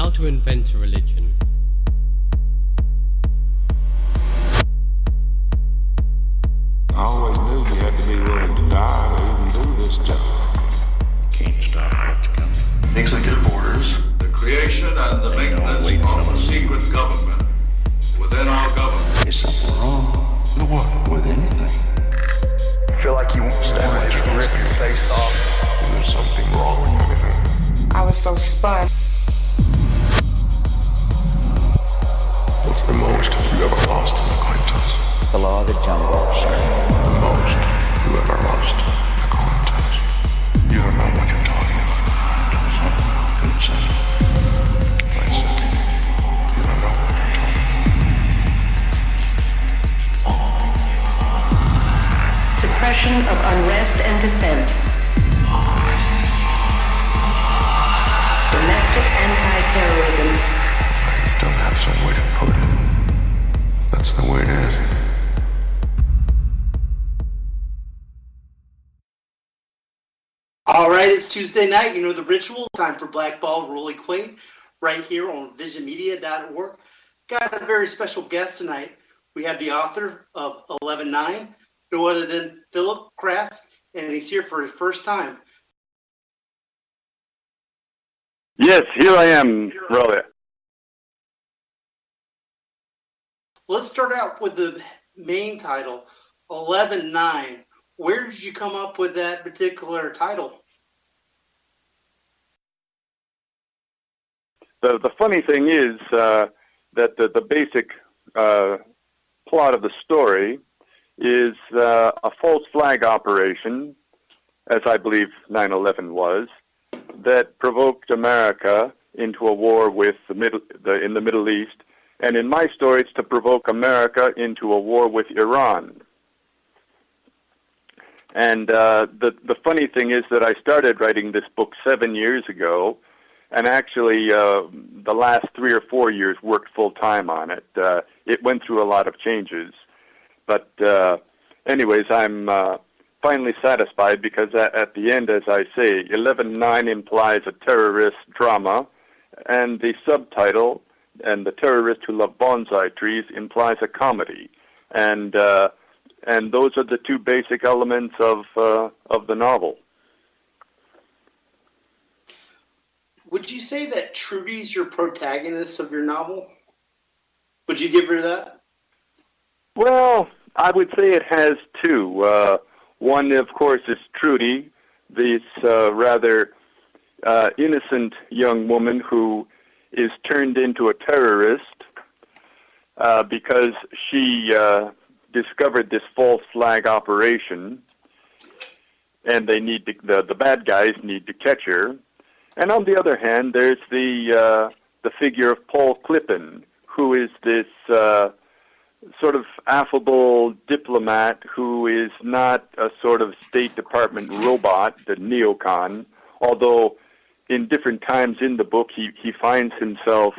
How to invent a religion. I always knew you had to be willing to die to even do this job. Can't stop what's coming. Executive orders. The creation and the maintenance of a secret government within our government. Is something wrong? With what? With anything. Feel like you want to rip your face off. There's something wrong with everything. I was so spun. What's the most you ever lost an acquaintance? The law of the jungle, sir. The most you ever lost an acquaintance? You don't know what you're talking about. Good son. I said, you don't know what you're talking about. Suppression of unrest and dissent. Domestic anti-terrorism. I don't have some way to put it. That's the way it is. All right, it's Tuesday night. You know the ritual. Time for Blackballed, Rollie Quaid, right here on visionmedia.org. Got a very special guest tonight. We have the author of 11:9, no other than Philip Kraske, and he's here for his first time. Yes, here I am, Rollie. Let's start out with the main title, 11:9. Where did you come up with that particular title? The funny thing is that the basic plot of the story is a false flag operation, as I believe 9/11 was, that provoked America into a war with in the Middle East, and in my story, it's to provoke America into a war with Iran. And the funny thing is that I started writing this book 7 years ago, and actually the last 3 or 4 years worked full time on it. It went through a lot of changes, but anyways, I'm finally satisfied because at the end, as I say, 11:9 implies a terrorist drama, and the subtitle, and the terrorist who love bonsai trees, implies a comedy, and those are the two basic elements of the novel. Would you say that Trudy's your protagonist of your novel? Would you give her that? Well, I would say it has two. One, of course, is Trudy, this rather innocent young woman who is turned into a terrorist because she discovered this false flag operation, and they need the bad guys need to catch her. And on the other hand, there's the figure of Paul Clippen, who is this sort of affable diplomat who is not a sort of State Department robot, the neocon, although in different times in the book he finds himself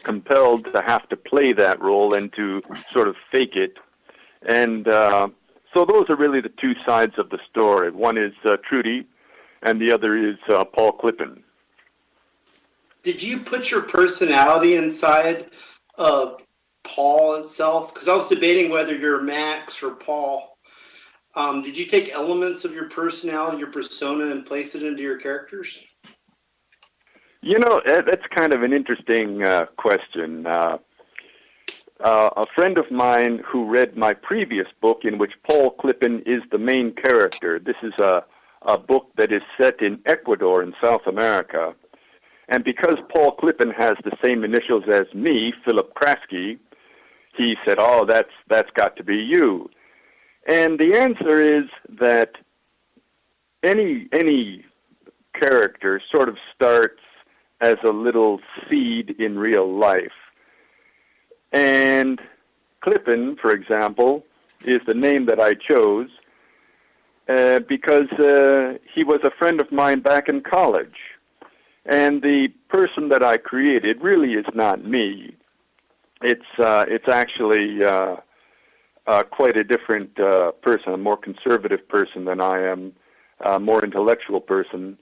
compelled to have to play that role and to sort of fake it. And so those are really the two sides of the story. One is Trudy, and the other is Paul Clippen. Did you put your personality inside of Paul itself? Because I was debating whether you're Max or Paul. Did you take elements of your personality, your persona, and place it into your characters? You know, that's kind of an interesting question. A friend of mine who read my previous book, in which Paul Clippen is the main character. This is a book that is set in Ecuador in South America. And because Paul Clippen has the same initials as me, Philip Kraske, he said, "Oh, that's got to be you." And the answer is that any character sort of starts as a little seed in real life. And Clippen, for example, is the name that I chose because he was a friend of mine back in college. And the person that I created really is not me. It's actually quite a different person, a more conservative person than I am, a more intellectual person.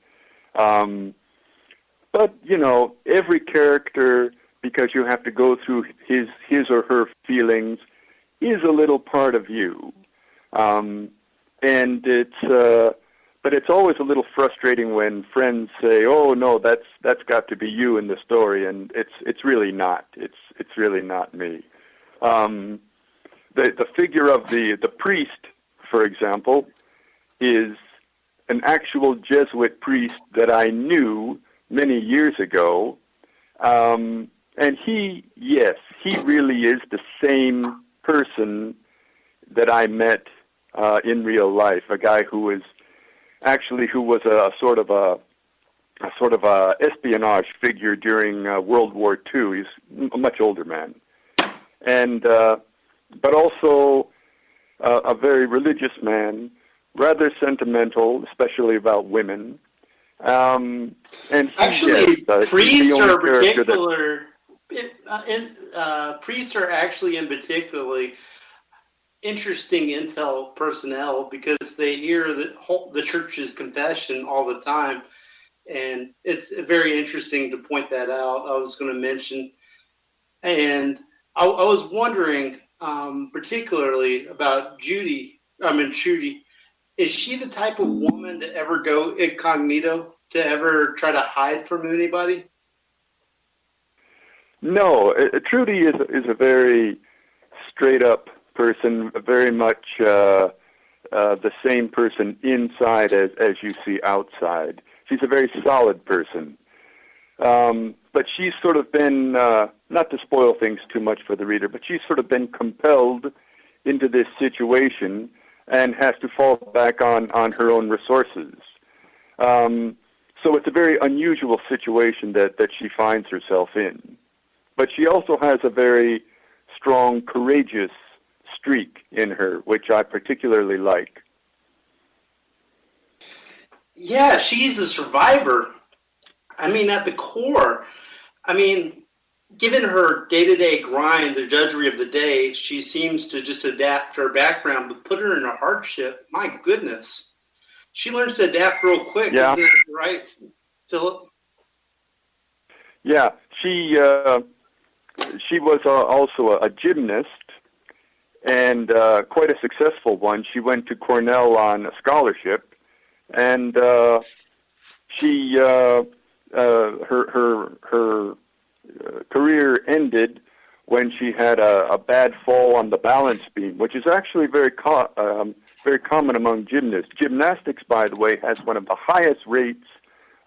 But, every character, because you have to go through his or her feelings, is a little part of you. And but it's always a little frustrating when friends say, "Oh no, that's got to be you in the story," and it's really not. It's really not me. The figure of the priest, for example, is an actual Jesuit priest that I knew many years ago, and he really is the same person that I met in real life. A guy who was a sort of a espionage figure during World War II. He's a much older man, and but also a very religious man, rather sentimental, especially about women. And actually, priests are priests are actually in particularly interesting intel personnel because they hear the church's confession all the time, and it's very interesting to point that out. I was going to mention, and I was wondering particularly about Judy. Is she the type of woman to ever go incognito, to ever try to hide from anybody? No, Trudy is a very straight up person, very much the same person inside as you see outside. She's a very solid person. But she's sort of been, not to spoil things too much for the reader, but she's sort of been compelled into this situation and has to fall back on her own resources. So it's a very unusual situation that she finds herself in. But she also has a very strong, courageous streak in her, which I particularly like. Yeah, she's a survivor. I mean, at the core, given her day-to-day grind, the drudgery of the day, she seems to just adapt to her background, but put her in a hardship, my goodness. She learns to adapt real quick, yeah. Isn't it right, Philip? Yeah, she was also a gymnast, and quite a successful one. She went to Cornell on a scholarship, and she her career ended when she had a bad fall on the balance beam, which is actually very common among gymnasts. Gymnastics, by the way, has one of the highest rates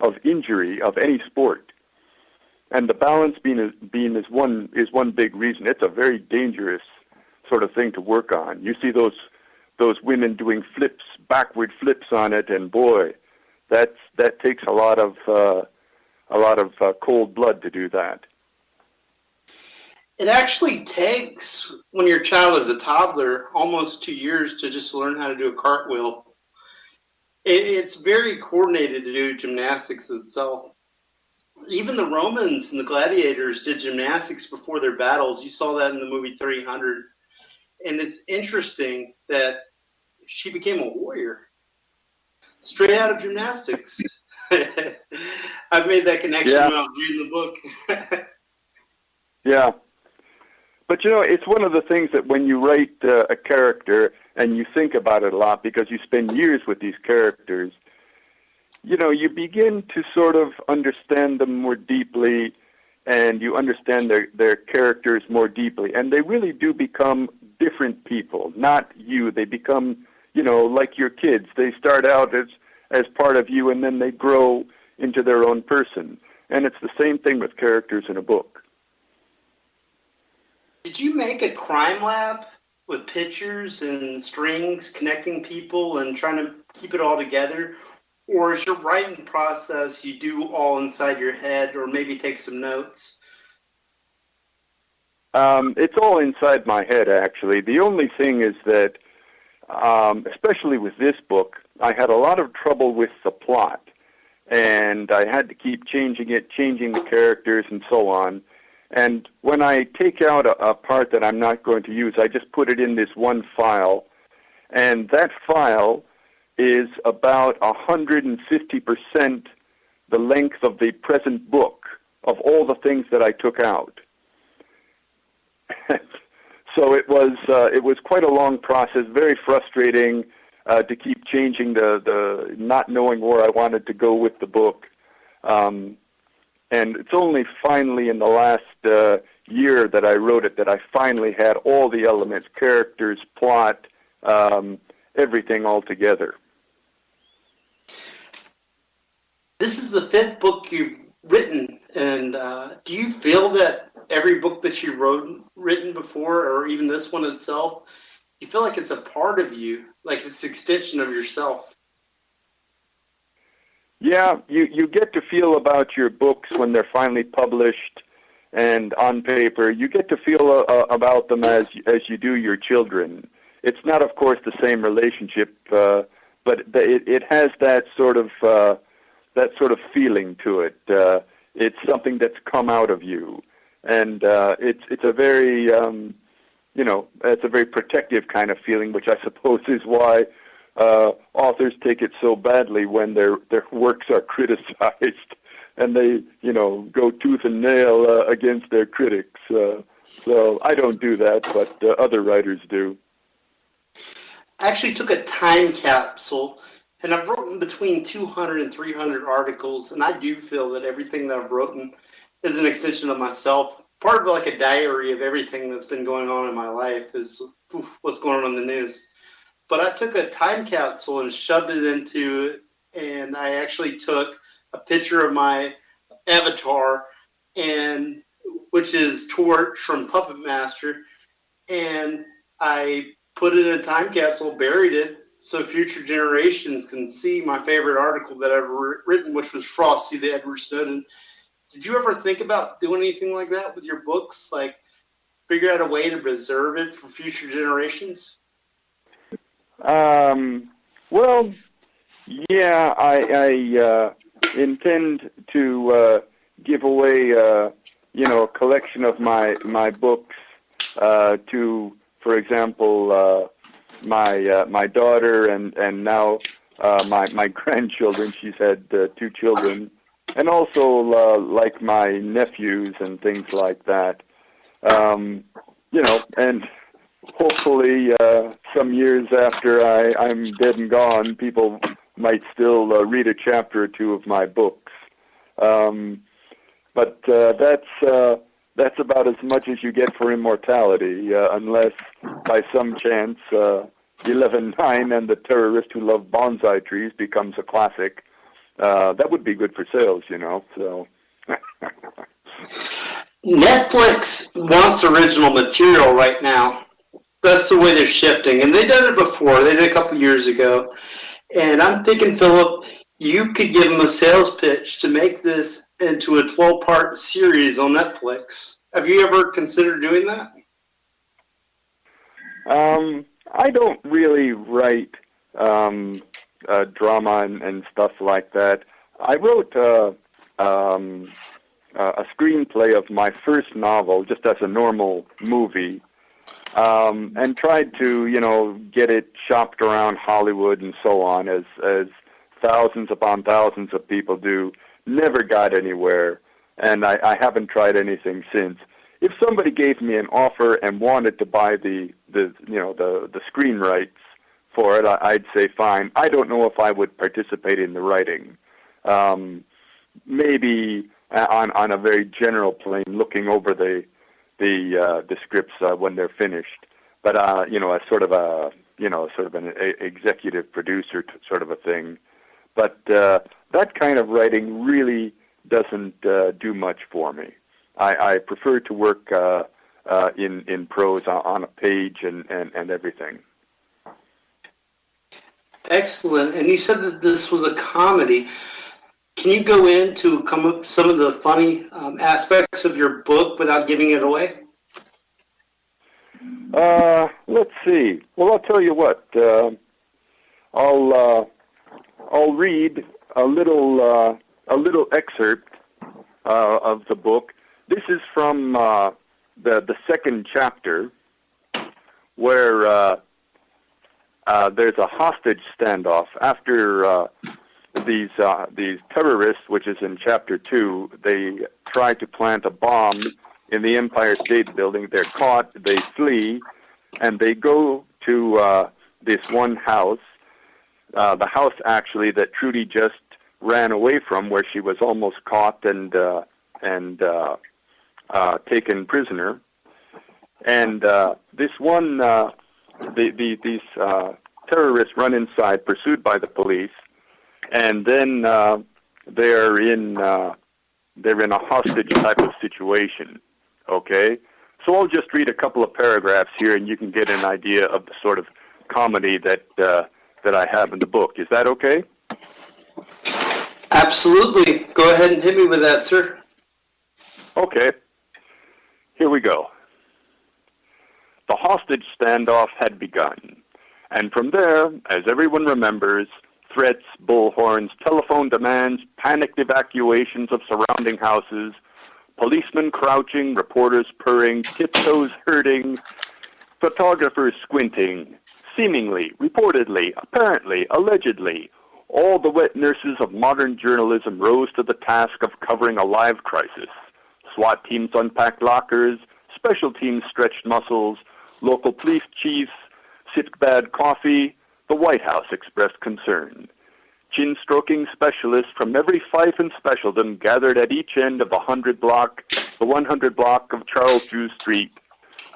of injury of any sport. And the balance beam is one big reason. It's a very dangerous sort of thing to work on. You see those women doing backward flips on it, and boy, that takes a lot of cold blood to do that. It actually takes, when your child is a toddler, almost 2 years to just learn how to do a cartwheel. It's very coordinated to do gymnastics itself. Even the Romans and the gladiators did gymnastics before their battles. You saw that in the movie 300. And it's interesting that she became a warrior straight out of gymnastics. I've made that connection when I was reading the book. Yeah. But, it's one of the things that when you write a character and you think about it a lot because you spend years with these characters, you begin to sort of understand them more deeply, and you understand their characters more deeply. And they really do become different people, not you. They become, like your kids. They start out as part of you, and then they grow into their own person. And it's the same thing with characters in a book. Did you make a crime lab with pictures and strings connecting people and trying to keep it all together? Or is your writing process you do all inside your head, or maybe take some notes? It's all inside my head, actually. The only thing is that, especially with this book, I had a lot of trouble with the plot. And I had to keep changing the characters and so on. And when I take out a part that I'm not going to use, I just put it in this one file. And that file is about 150% the length of the present book of all the things that I took out. So it was quite a long process, very frustrating to keep changing the not knowing where I wanted to go with the book. And it's only finally in the last year that I wrote it that I finally had all the elements, characters, plot, everything all together. This is the fifth book you've written, and do you feel that every book that you've written before, or even this one itself, you feel like it's a part of you, like it's an extension of yourself? Yeah, you get to feel about your books when they're finally published and on paper. You get to feel about them as you do your children. It's not, of course, the same relationship, but it has that sort of feeling to it. It's something that's come out of you, and it's a very it's a very protective kind of feeling, which I suppose is why authors take it so badly when their works are criticized and they go tooth and nail against their critics. So I don't do that, but other writers do. I actually took a time capsule, and I've written between 200 and 300 articles, and I do feel that everything that I've written is an extension of myself. Part of like a diary of everything that's been going on in my life is what's going on in the news. But I took a time capsule and shoved it into it, and I actually took a picture of my avatar, and which is Torch from Puppet Master, and I put it in a time capsule, buried it, so future generations can see my favorite article that I've written, which was Frosty the Edward Snowden. Did you ever think about doing anything like that with your books? Like figure out a way to preserve it for future generations? Well, yeah, I intend to give away, a collection of my books to, for example, my daughter and now my grandchildren. She's had 2 children, and also like my nephews and things like that. And hopefully some years after I'm dead and gone, people might still read a chapter or 2 of my books. But that's about as much as you get for immortality, unless by some chance 11/9 and the Terrorist Who Loved Bonsai Trees becomes a classic. That would be good for sales, so... Netflix wants original material right now. That's the way they're shifting. And they've done it before. They did a couple years ago. And I'm thinking, Philip, you could give them a sales pitch to make this into a 12-part series on Netflix. Have you ever considered doing that? I don't really write drama and stuff like that. I wrote a screenplay of my first novel just as a normal movie, and tried to, get it shopped around Hollywood and so on, as thousands upon thousands of people do. Never got anywhere, and I haven't tried anything since. If somebody gave me an offer and wanted to buy the screen rights for it, I'd say fine. I don't know if I would participate in the writing. Maybe on a very general plane, looking over the scripts when they're finished. But as sort of an executive producer sort of a thing. But that kind of writing really doesn't do much for me. I prefer to work in prose on a page and everything. Excellent. And you said that this was a comedy. Can you go into some of the funny aspects of your book without giving it away? Let's see. Well, I'll tell you what. I'll read a little excerpt of the book. This is from the second chapter, where there's a hostage standoff after these terrorists, which is in Chapter 2, they try to plant a bomb in the Empire State Building. They're caught, they flee, and they go to this one house, the house actually that Trudy just ran away from, where she was almost caught and taken prisoner. And this one, these terrorists run inside, pursued by the police, and then they're in a hostage type of situation. Okay, so I'll just read a couple of paragraphs here, and you can get an idea of the sort of comedy that I have in the book. Is that okay? Absolutely. Go ahead and hit me with that, sir. Okay. Here we go. The hostage standoff had begun, and from there, as everyone remembers, threats, bullhorns, telephone demands, panicked evacuations of surrounding houses, policemen crouching, reporters purring, tiptoes hurting, photographers squinting, seemingly, reportedly, apparently, allegedly, all the wet nurses of modern journalism rose to the task of covering a live crisis. SWAT teams unpacked lockers, special teams stretched muscles, local police chiefs sipped bad coffee, the White House expressed concern. Chin-stroking specialists from every fief and specialdom gathered at each end of the 100 block of Charles Drew Street,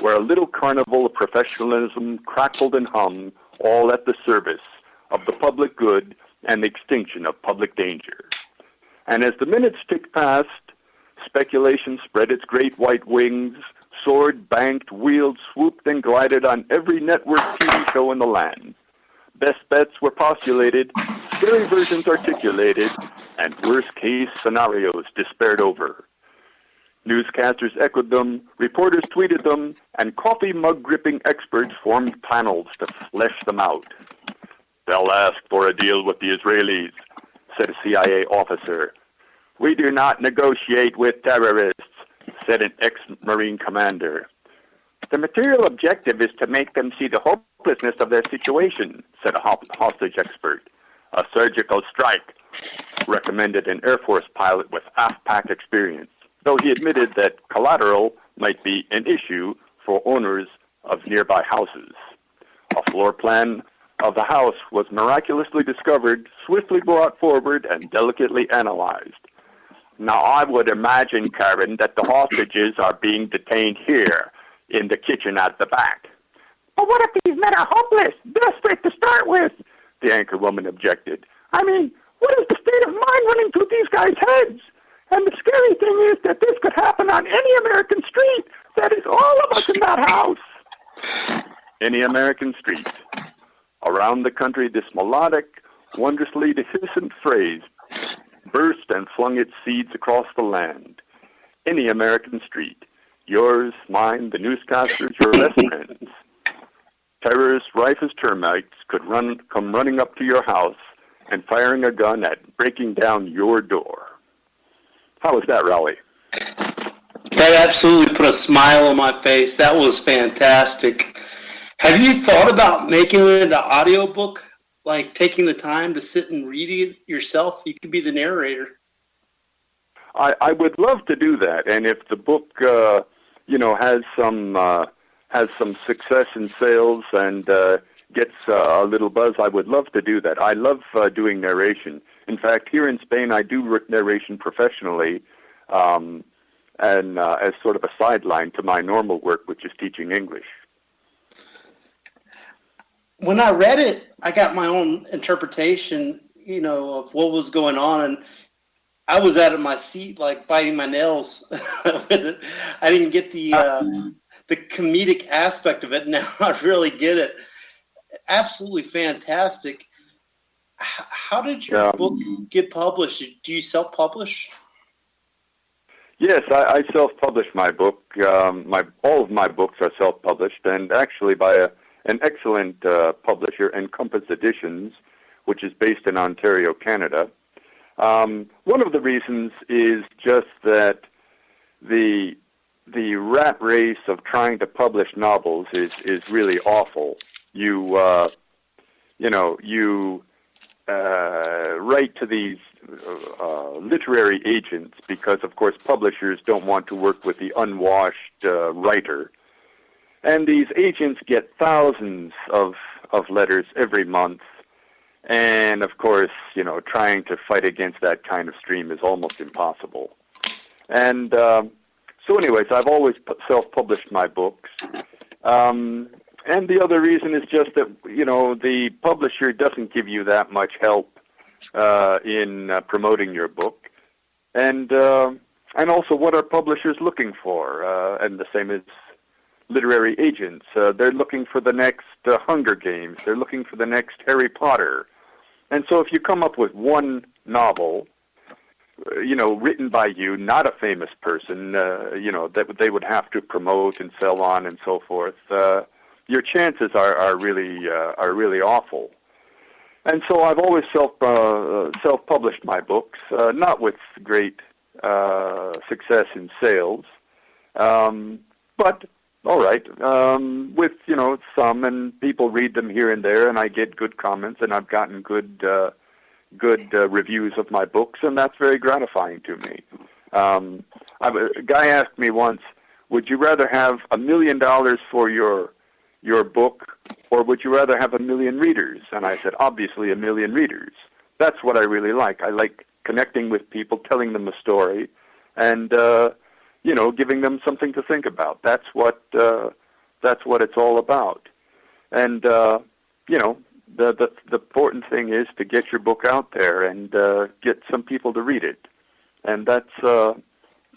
where a little carnival of professionalism crackled and hummed, all at the service of the public good and the extinction of public danger. And as the minutes ticked past, speculation spread its great white wings, soared, banked, wheeled, swooped, and glided on every network TV show in the land. Best bets were postulated, scary versions articulated, and worst-case scenarios despaired over. Newscasters echoed them, reporters tweeted them, and coffee mug-gripping experts formed panels to flesh them out. "They'll ask for a deal with the Israelis," said a CIA officer. "We do not negotiate with terrorists," said an ex-Marine commander. "The material objective is to make them see the hopelessness of their situation," said a hostage expert. "A surgical strike," recommended an Air Force pilot with aft-pack experience, though he admitted that collateral might be an issue for owners of nearby houses. A floor plan of the house was miraculously discovered, swiftly brought forward, and delicately analyzed. "Now, I would imagine, Karen, that the hostages are being detained here, in the kitchen at the back." "But what if these men are hopeless, desperate to start with?" the anchorwoman objected. "I mean, what is the state of mind running through these guys' heads? And the scary thing is that this could happen on any American street. That is all of us in that house." Any American street. Around the country, this melodic, wondrously dehiscent phrase burst and flung its seeds across the land. Any American street. Yours, mine, the newscasters, your best friends. Terrorists rife as termites could come running up to your house and firing a gun at breaking down your door. How was that, Rollie? That absolutely put a smile on my face. That was fantastic. Have you thought about making it an audiobook? Like taking the time to sit and read it yourself? You could be the narrator. I would love to do that, and if the book, has some success in sales and gets a little buzz, I would love to do that. I love doing narration. In fact, here in Spain, I do narration professionally, and as sort of a sideline to my normal work, which is teaching English. When I read it, I got my own interpretation, of what was going on, and I was out of my seat, like biting my nails. I didn't get the comedic aspect of it. Now I really get it. Absolutely fantastic. How did your book get published? Do you self-publish? Yes, I self-publish my book. All of my books are self-published, and actually by an excellent publisher, Encompass Editions, which is based in Ontario, Canada. One of the reasons is just that the rat race of trying to publish novels is really awful. You write to these literary agents because, of course, publishers don't want to work with the unwashed writer. And these agents get thousands of letters every month. And, of course, trying to fight against that kind of stream is almost impossible. And so anyways, I've always self-published my books. And the other reason is just that, the publisher doesn't give you that much help in promoting your book. And also, what are publishers looking for? And the same as literary agents. They're looking for the next Hunger Games. They're looking for the next Harry Potter. And so if you come up with one novel, written by you, not a famous person, that they would have to promote and sell on and so forth, your chances are really awful. And so I've always self-published my books, not with great success in sales, but all right, with some, and people read them here and there, and I get good comments, and I've gotten good reviews of my books, and that's very gratifying to me. A guy asked me once, would you rather have $1 million for your book, or would you rather have 1 million readers? And I said, obviously 1 million readers. That's what I really like. I like connecting with people, telling them a story, and giving them something to think about. That's what it's all about. And the important thing is to get your book out there and get some people to read it. And that's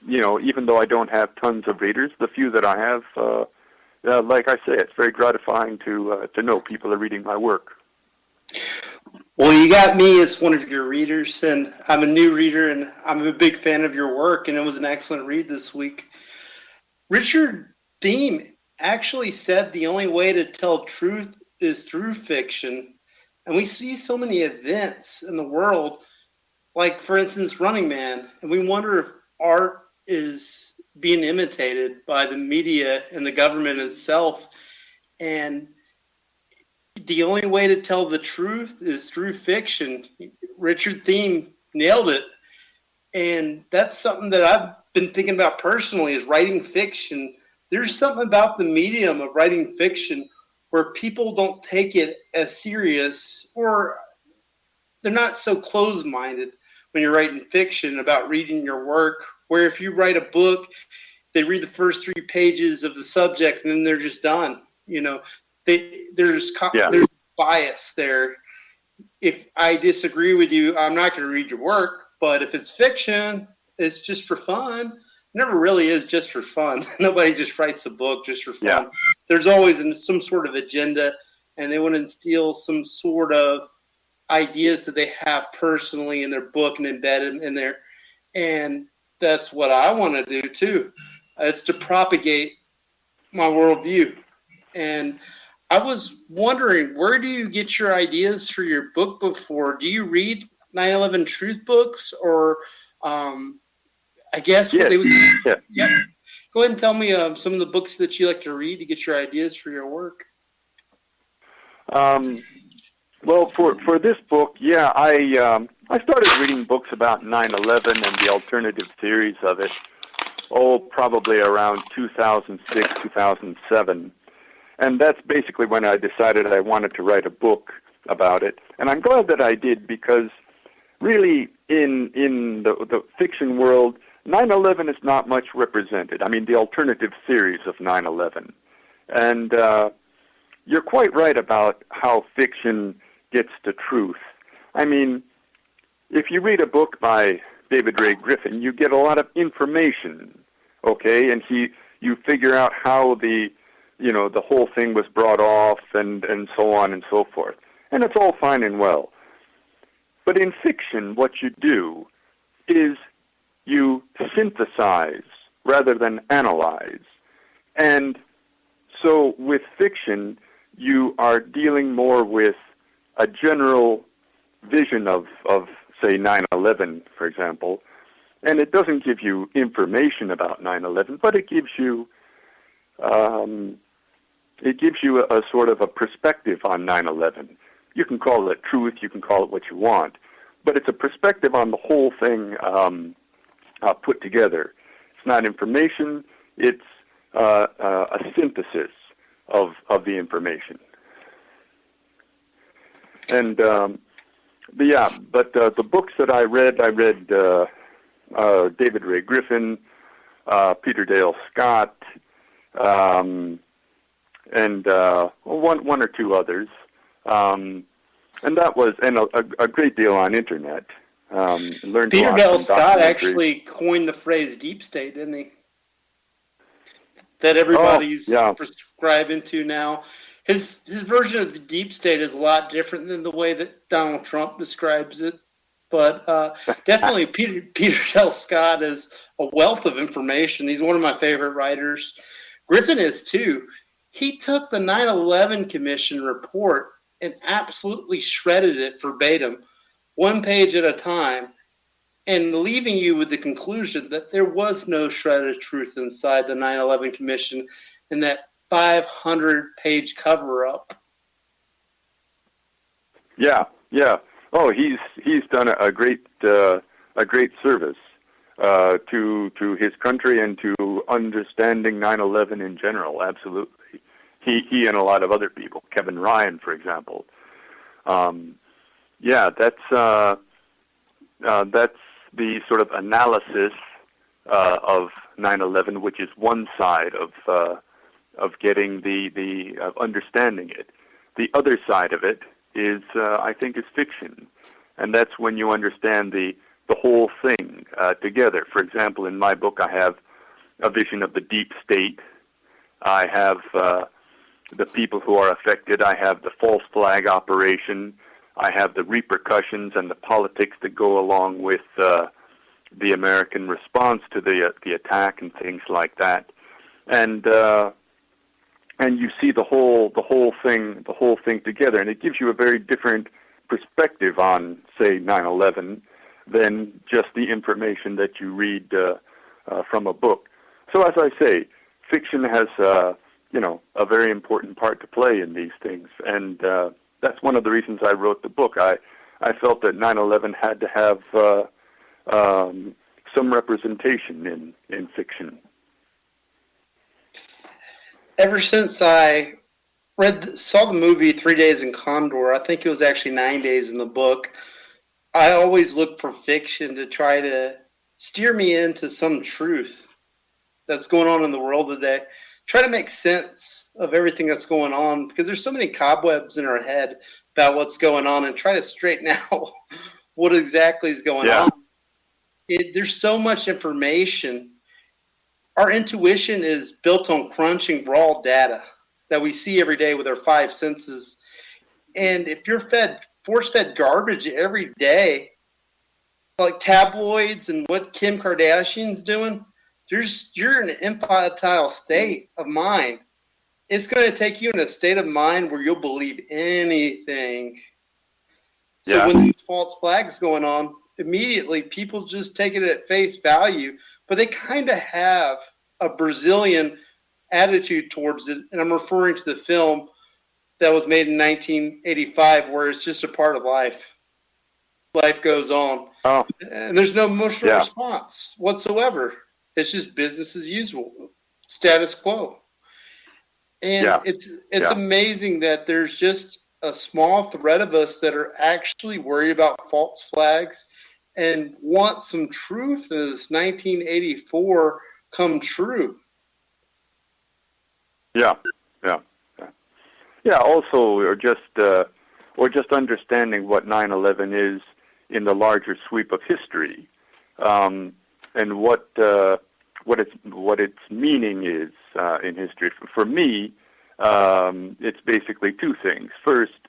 even though I don't have tons of readers, the few that I have. Like I say, it's very gratifying to know people are reading my work. Well, you got me as one of your readers, and I'm a new reader, and I'm a big fan of your work, and it was an excellent read this week. Richard Dean actually said the only way to tell truth is through fiction, and we see so many events in the world, like, for instance, Running Man, and we wonder if art is being imitated by the media and the government itself. And the only way to tell the truth is through fiction. Richard Thiem nailed it. And that's something that I've been thinking about personally, is writing fiction. There's something about the medium of writing fiction where people don't take it as serious, or they're not so closed-minded when you're writing fiction about reading your work, where if you write a book, they read the first 3 pages of the subject and then they're just done. There's bias there. If I disagree with you, I'm not going to read your work. But if it's fiction, it's just for fun. It never really is just for fun. Nobody just writes a book just for fun. Yeah. There's always some sort of agenda, and they want to instill some sort of ideas that they have personally in their book and embed them in there. And that's what I want to do too. It's to propagate my worldview. And I was wondering, where do you get your ideas for your book before? Do you read 9/11 truth books, or I guess what they would? Yeah. Go ahead and tell me some of the books that you like to read to get your ideas for your work. Well, for this book, I started reading books about 9/11 and the alternative theories of it. Probably around 2006, 2007. And that's basically when I decided I wanted to write a book about it. And I'm glad that I did, because really in the fiction world, 9/11 is not much represented. I mean, the alternative theories of 9/11. And you're quite right about how fiction gets to truth. I mean, if you read a book by David Ray Griffin, you get a lot of information, okay? And you figure out how the whole thing was brought off and so on and so forth. And it's all fine and well. But in fiction, what you do is you synthesize rather than analyze. And so with fiction, you are dealing more with a general vision of say, 9/11, for example, and it doesn't give you information about 9/11, but it gives you a sort of a perspective on 9/11. you can call it truth, you can call it what you want, but it's a perspective on the whole thing put together. It's not information, it's a synthesis of the information. And the books that I read David Ray Griffin, Peter Dale Scott, and one or two others, and that was a great deal on internet. Learned Peter a lot Dale from Scott documentaries. actually coined the phrase deep state, didn't he? That everybody's prescribing to now. His version of the deep state is a lot different than the way that Donald Trump describes it. But definitely Peter Dale Scott is a wealth of information. He's one of my favorite writers. Griffin is too. He took the 9/11 Commission report and absolutely shredded it verbatim, one page at a time, and leaving you with the conclusion that there was no shred of truth inside the 9/11 Commission and that 500-page cover-up. Yeah. Oh, he's done a great service to his country and to understanding 9/11 in general. Absolutely, he and a lot of other people. Kevin Ryan, for example. That's the sort of analysis of 9/11, which is one side of getting of understanding it. The other side of it is, I think, is fiction, and that's when you understand the whole thing together. For example, in my book, I have a vision of the deep state. I have the people who are affected. I have the false flag operation. I have the repercussions and the politics that go along with the American response to the attack and things like that. And you see the whole thing together, and it gives you a very different perspective on, say, 9/11 than just the information that you read from a book. So, as I say, fiction has a very important part to play in these things, and that's one of the reasons I wrote the book. I felt that 9/11 had to have some representation in fiction. Ever since I saw the movie 3 Days in Condor, I think it was actually 9 days in the book, I always look for fiction to try to steer me into some truth that's going on in the world today. Try to make sense of everything that's going on, because there's so many cobwebs in our head about what's going on, and try to straighten out what exactly is going on. There's so much information. Our intuition is built on crunching raw data that we see every day with our five senses. And if you're force-fed garbage every day, like tabloids and what Kim Kardashian's doing, you're in an infantile state of mind. It's going to take you in a state of mind where you'll believe anything. So when these false flags going on, immediately people just take it at face value, but they kind of have a Brazilian attitude towards it. And I'm referring to the film that was made in 1985, where it's just a part of life. Life goes on. Oh. And there's no emotional response whatsoever. It's just business as usual, status quo. And it's amazing that there's just a small thread of us that are actually worried about false flags and want some truth in this 1984 come true. Also, or just understanding what 9/11 is in the larger sweep of history, and what its meaning is in history. For me, it's basically two things. First,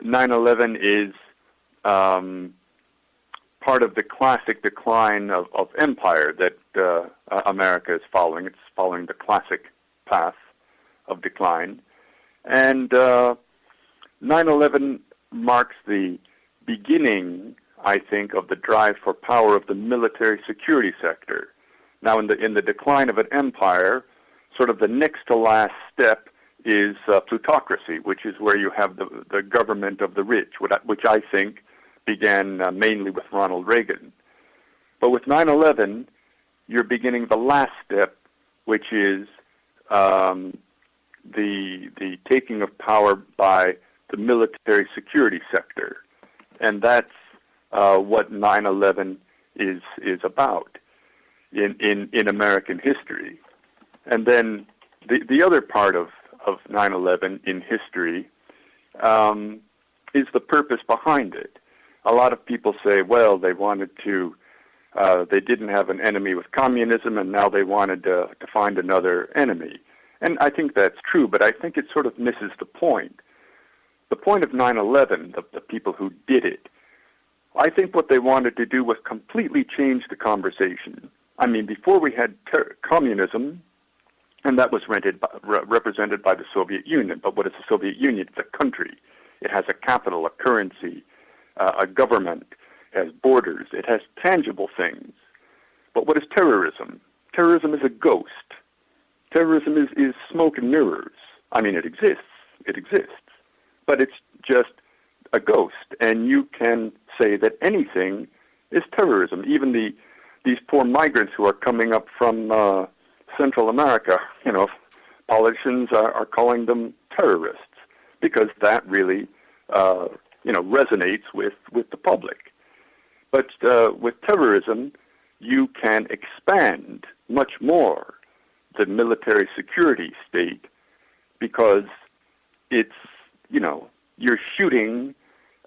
9/11 is part of the classic decline of empire that America is following. It's following the classic path of decline. And 9/11 marks the beginning, I think, of the drive for power of the military security sector. Now, in the decline of an empire, sort of the next to last step is plutocracy, which is where you have the government of the rich, which I think began mainly with Ronald Reagan. But with 9/11, you're beginning the last step, which is the taking of power by the military security sector, and that's what 9/11 is about in American history. And then the other part of 9/11 in history is the purpose behind it. A lot of people say, well, they wanted to, they didn't have an enemy with communism, and now they wanted to find another enemy. And I think that's true, but I think it sort of misses the point. The point of 9/11, the people who did it, I think what they wanted to do was completely change the conversation. I mean, before we had communism, and that was represented by the Soviet Union. But what is the Soviet Union? It's a country. It has a capital, a currency, a government. It has borders. It has tangible things. But what is terrorism? Terrorism is a ghost. Terrorism is smoke and mirrors. I mean, it exists. It exists. But it's just a ghost. And you can say that anything is terrorism. Even these poor migrants who are coming up from Central America, politicians are calling them terrorists because that really, resonates with the public. But with terrorism, you can expand much more the military security state because it's, you're shooting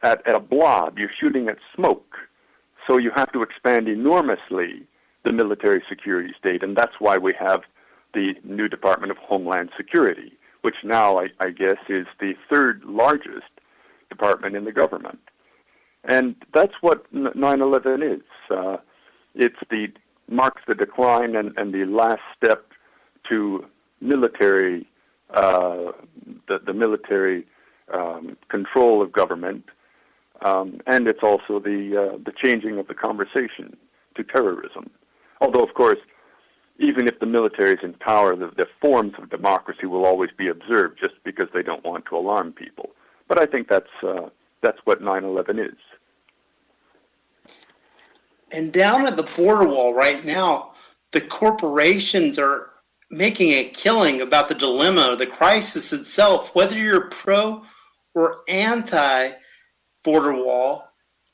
at a blob, you're shooting at smoke. So you have to expand enormously the military security state, and that's why we have the new Department of Homeland Security, which now I guess is the third largest department in the government. And that's what 9/11 is. It marks the decline and the last step to military, the military control of government, and it's also the changing of the conversation to terrorism. Although, of course, even if the military is in power, the forms of democracy will always be observed just because they don't want to alarm people. But I think that's what 9/11 is. And down at the border wall right now, the corporations are making a killing about the dilemma, the crisis itself. Whether you're pro or anti border wall,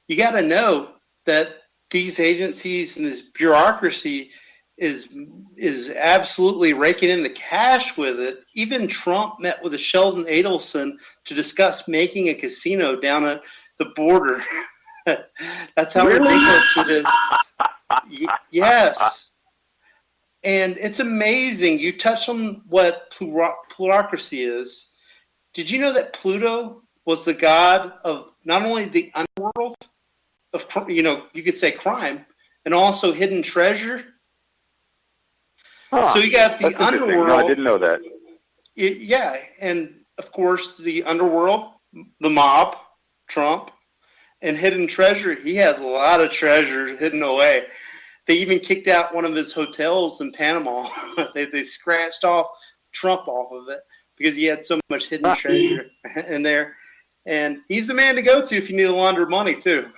you got to know that these agencies and this bureaucracy is absolutely raking in the cash with it. Even Trump met with a Sheldon Adelson to discuss making a casino down at the border. That's how ridiculous it is. Yes. And it's amazing. You touched on what plutocracy is. Did you know that Pluto was the god of not only the underworld of, you could say crime, and also hidden treasure? So you got the underworld. No, I didn't know that. Yeah, and of course the underworld, the mob, Trump, and hidden treasure. He has a lot of treasure hidden away. They even kicked out one of his hotels in Panama. they scratched off Trump off of it because he had so much hidden treasure in there. And he's the man to go to if you need to launder money too.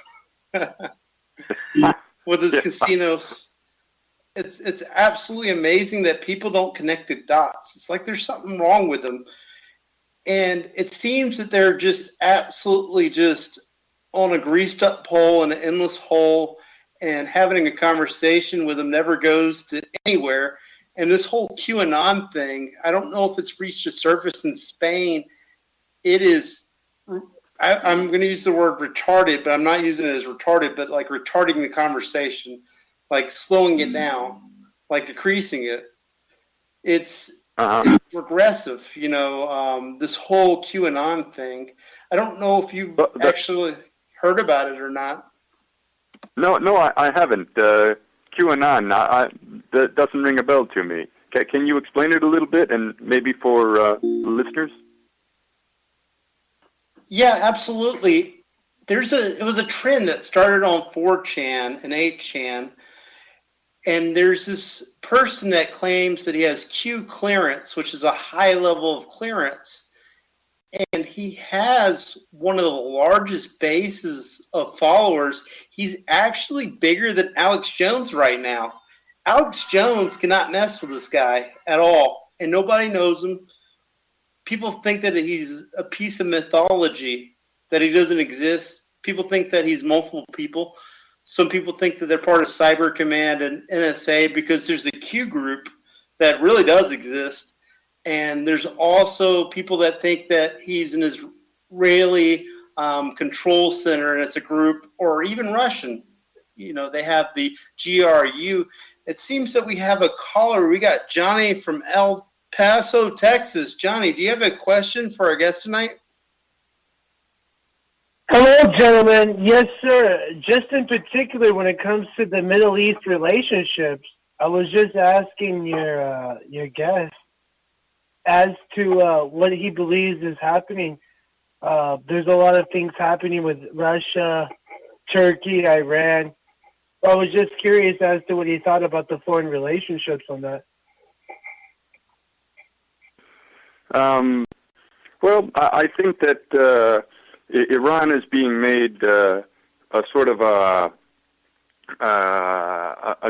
With his casinos. It's absolutely amazing that people don't connect the dots. It's like there's something wrong with them. And it seems that they're just absolutely just on a greased up pole in an endless hole, and having a conversation with them never goes to anywhere. And this whole QAnon thing, I don't know if it's reached the surface in Spain. It is, I'm going to use the word retarded, but I'm not using it as retarded, but like retarding the conversation, like slowing it down, like decreasing it. It's regressive, this whole QAnon thing. I don't know if you've actually heard about it or not. No, I haven't. QAnon, that doesn't ring a bell to me. Can you explain it a little bit, and maybe for listeners? Yeah, absolutely. It was a trend that started on 4chan and 8chan, And there's this person that claims that he has Q clearance, which is a high level of clearance. And he has one of the largest bases of followers. He's actually bigger than Alex Jones right now. Alex Jones cannot mess with this guy at all, and nobody knows him. People think that he's a piece of mythology, that he doesn't exist. People think that he's multiple people. Some people think that they're part of Cyber Command and NSA because there's a Q group that really does exist. And there's also people that think that he's an Israeli control center and it's a group, or even Russian. You know, they have the GRU. It seems that we have a caller. We got Johnny from El Paso, Texas. Johnny, do you have a question for our guest tonight? Hello, gentlemen. Yes, sir. Just in particular, when it comes to the Middle East relationships, I was just asking your guest as to what he believes is happening. There's a lot of things happening with Russia, Turkey, Iran. I was just curious as to what he thought about the foreign relationships on that. Well, I think that Iran is being made a sort of a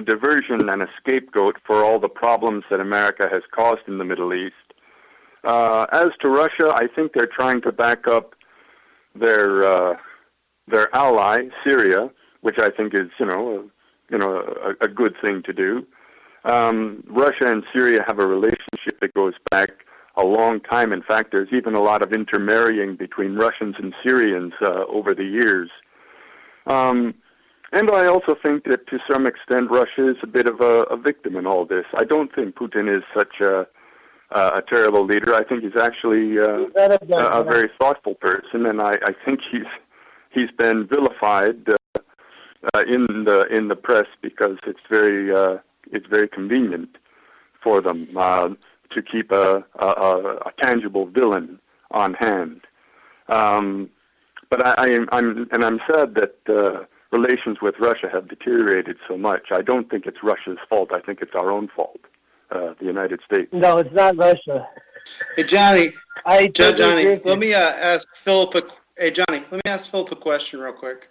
diversion and a scapegoat for all the problems that America has caused in the Middle East. As to Russia, I think they're trying to back up their ally, Syria, which I think is, a good thing to do. Russia and Syria have a relationship that goes back a long time. In fact, there's even a lot of intermarrying between Russians and Syrians over the years. And I also think that to some extent Russia is a bit of a victim in all this. I don't think Putin is such a terrible leader. I think he's actually a very thoughtful person, and I think he's been vilified in the press because it's very convenient for them to keep a tangible villain on hand. But I'm sad that relations with Russia have deteriorated so much. I don't think it's Russia's fault. I think it's our own fault, the United States. No, it's not Russia. Hey, Johnny. Johnny, let me ask Philip a question real quick.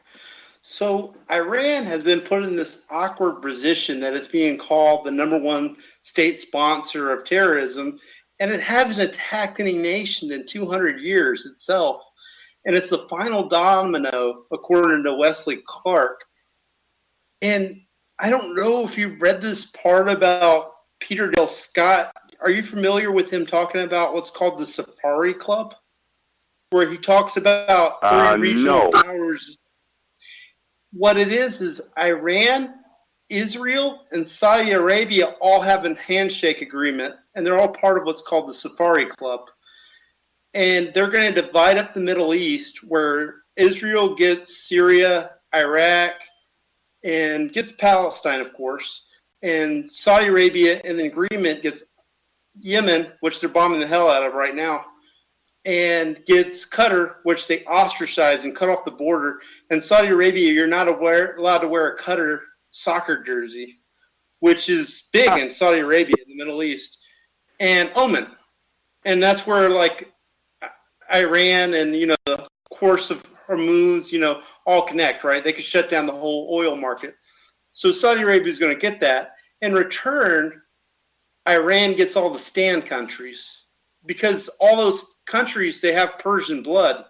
So Iran has been put in this awkward position that it's being called the number one state sponsor of terrorism, and it hasn't attacked any nation in 200 years itself. And it's the final domino, according to Wesley Clark. And I don't know if you've read this part about Peter Dale Scott. Are you familiar with him talking about what's called the Safari Club? Where he talks about three regional powers. What it is Iran, Israel, and Saudi Arabia all have a handshake agreement, and they're all part of what's called the Safari Club. And they're going to divide up the Middle East, where Israel gets Syria, Iraq, and gets Palestine, of course. And Saudi Arabia, in the agreement, gets Yemen, which they're bombing the hell out of right now, and gets Qatar, which they ostracize and cut off the border. And Saudi Arabia, you're not allowed to wear a Qatar soccer jersey, which is big in Saudi Arabia, in the Middle East, and Oman. And that's where, like, Iran and, the course of Hormuz, all connect, right? They could shut down the whole oil market. So Saudi Arabia is going to get that. In return, Iran gets all the stand countries, because all those countries, they have Persian blood.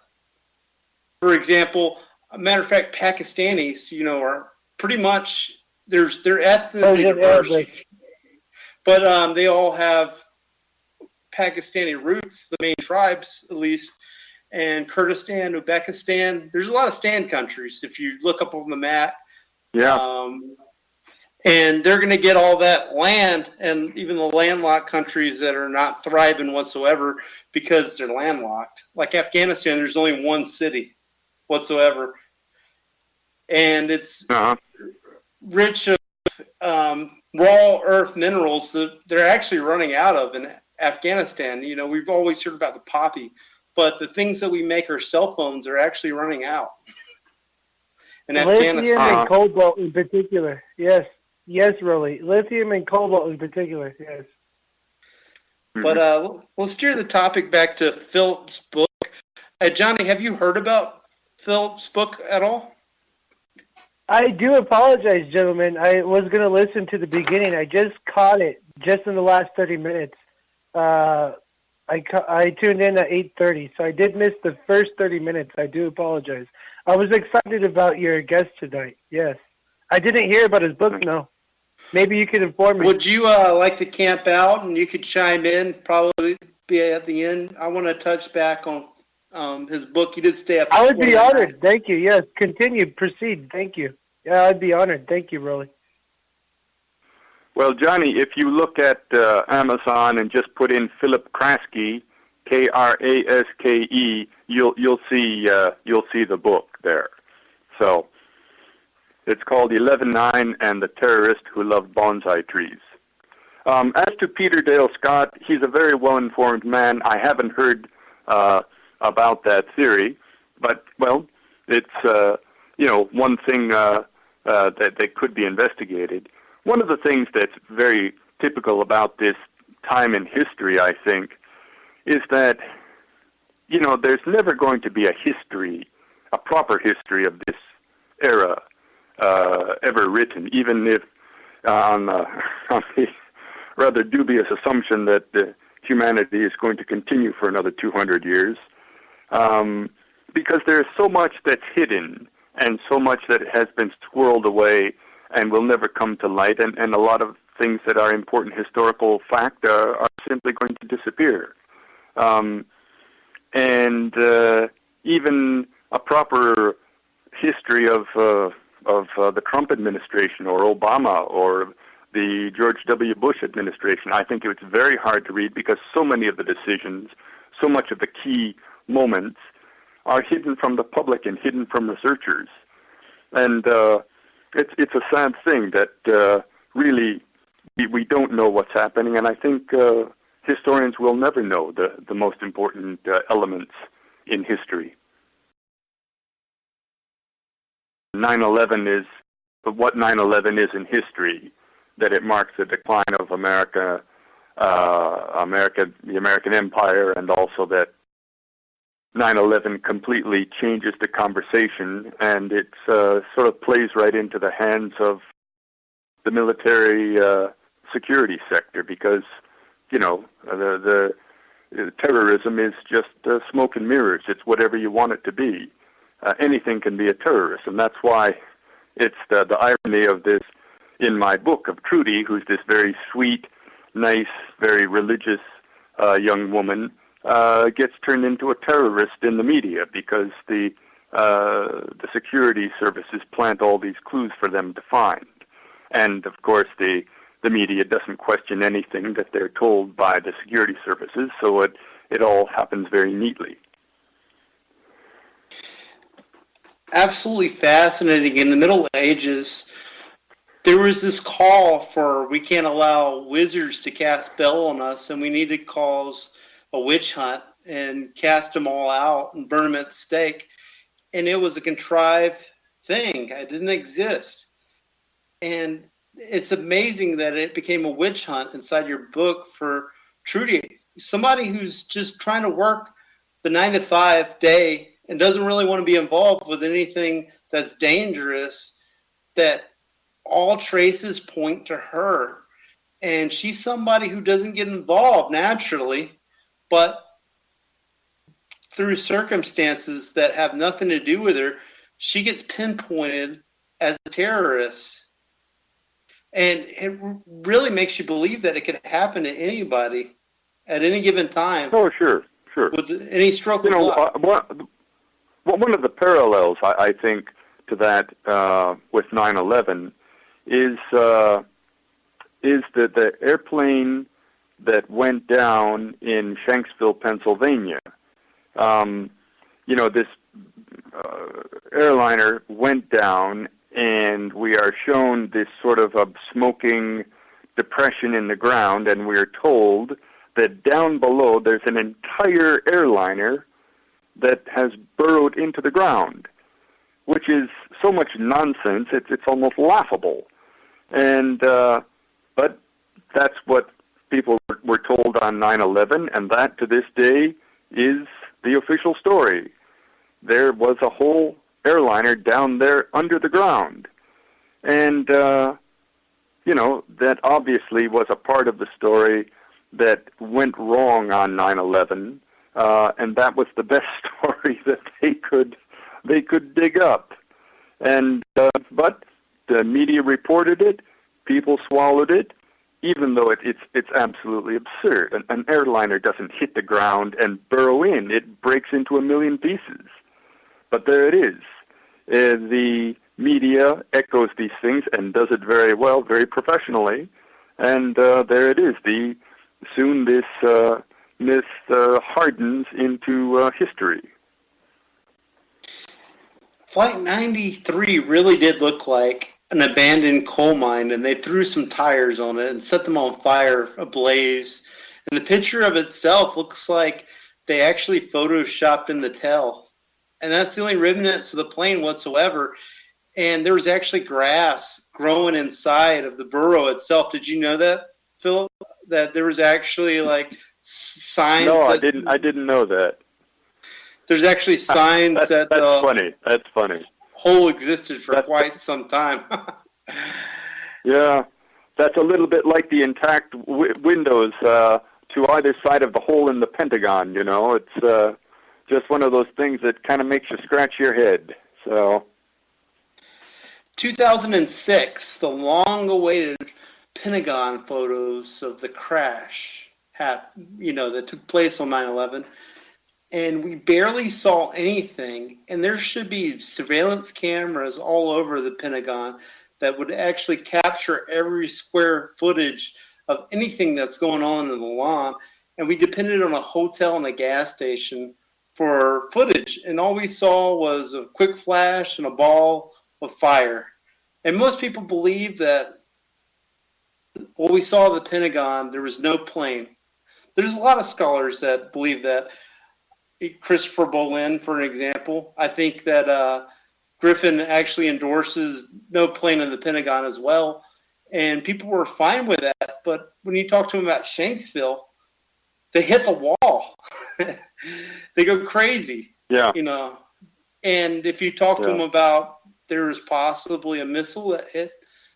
For example, a matter of fact, Pakistanis, are pretty much, they're ethnically diverse, but they all have Pakistani roots, the main tribes at least, and Kurdistan, Uzbekistan. There's a lot of stand countries if you look up on the map. Yeah. And they're going to get all that land, and even the landlocked countries that are not thriving whatsoever because they're landlocked. Like Afghanistan, there's only one city whatsoever. And it's rich of raw earth minerals that they're actually running out of in Afghanistan. We've always heard about the poppy, but the things that we make our cell phones are actually running out. In Lithium Afghanistan. and cobalt in particular, yes. Yes, Rollie. Lithium and cobalt in particular, yes. But we'll steer the topic back to Philip's book. Johnny, have you heard about Philip's book at all? I do apologize, gentlemen. I was going to listen to the beginning. I just caught it just in the last 30 minutes. I tuned in at 8:30, so I did miss the first 30 minutes. I do apologize. I was excited about your guest tonight. Yes. I didn't hear about his book, no. Maybe you could inform me. Would you like to camp out and you could chime in, probably be at the end? I want to touch back on his book. You did stay up. I would be honored. Thank you. Yes. Continue. Proceed. Thank you. Yeah, I'd be honored. Thank you, Rollie. Well, Johnny, if you look at Amazon and just put in Philip Kraske, Kraske, you'll see the book there. So it's called 11-9 and the Terrorist Who Loved Bonsai Trees. As to Peter Dale Scott, he's a very well-informed man. I haven't heard about that theory, but well, it's one thing that could be investigated. One of the things that's very typical about this time in history, I think, is that, there's never going to be a proper history of this era ever written, even if on the rather dubious assumption that humanity is going to continue for another 200 years, because there's so much that's hidden and so much that has been squirreled away and will never come to light, and a lot of things that are important historical fact are simply going to disappear. Even a proper history of the Trump administration or Obama or the George W. Bush administration, I think it's very hard to read because so many of the decisions, so much of the key moments are hidden from the public and hidden from researchers. And it's a sad thing that really we don't know what's happening, and I think historians will never know the most important elements in history. 9/11 is what 9/11 is in history, that it marks the decline of America, the American Empire, and also that 9/11 completely changes the conversation, and it sort of plays right into the hands of the military security sector, because the terrorism is just smoke and mirrors. It's whatever you want it to be. Anything can be a terrorist, and that's why it's the irony of this in my book of Trudy, who's this very sweet, nice, very religious young woman, gets turned into a terrorist in the media because the security services plant all these clues for them to find. And, of course, the media doesn't question anything that they're told by the security services, so it all happens very neatly. Absolutely fascinating. In the Middle Ages, there was this call for, we can't allow wizards to cast spell on us, and we need to cause a witch hunt and cast them all out and burn them at the stake. And it was a contrived thing. It didn't exist. And it's amazing that it became a witch hunt inside your book for Trudy, somebody who's just trying to work the 9-to-5 day and doesn't really want to be involved with anything that's dangerous, that all traces point to her. And she's somebody who doesn't get involved naturally, but through circumstances that have nothing to do with her, she gets pinpointed as a terrorist. And it really makes you believe that it could happen to anybody at any given time. Oh, sure. With any stroke of luck. One of the parallels, I think, to that with 9/11 is the airplane that went down in Shanksville, Pennsylvania. This airliner went down, and we are shown this sort of a smoking depression in the ground, and we are told that down below there's an entire airliner that has burrowed into the ground, which is so much nonsense, it's almost laughable. And but that's what people were told on 9/11, and that to this day is the official story. There was a whole airliner down there under the ground, and that obviously was a part of the story that went wrong on 9/11, and that was the best story that they could dig up. And but the media reported it, people swallowed it, even though it's absolutely absurd. An airliner doesn't hit the ground and burrow in; it breaks into a million pieces. But there it is. The media echoes these things and does it very well, very professionally, and there it is. Soon this myth hardens into history. Flight 93 really did look like an abandoned coal mine, and they threw some tires on it and set them on fire, ablaze. And the picture of itself looks like they actually photoshopped in the tail. And that's the only remnants of the plane whatsoever. And there was actually grass growing inside of the burrow itself. Did you know that, Philip? That there was actually like signs? No, I didn't know that. There's actually signs that's funny. That's funny. Hole existed for quite some time. Yeah, that's a little bit like the intact windows to either side of the hole in the Pentagon. It's just one of those things that kind of makes you scratch your head. So, 2006, the long-awaited Pentagon photos of the crash, that took place on 9/11. And we barely saw anything, and there should be surveillance cameras all over the Pentagon that would actually capture every square footage of anything that's going on in the lawn. And we depended on a hotel and a gas station for footage, and all we saw was a quick flash and a ball of fire. And most people believe that what we saw at the Pentagon, there was no plane. There's a lot of scholars that believe that. Christopher Bolin, for an example. I think that Griffin actually endorses no plane in the Pentagon as well. And people were fine with that. But when you talk to them about Shanksville, they hit the wall. They go crazy. Yeah. And if you talk to them about there was possibly a missile that hit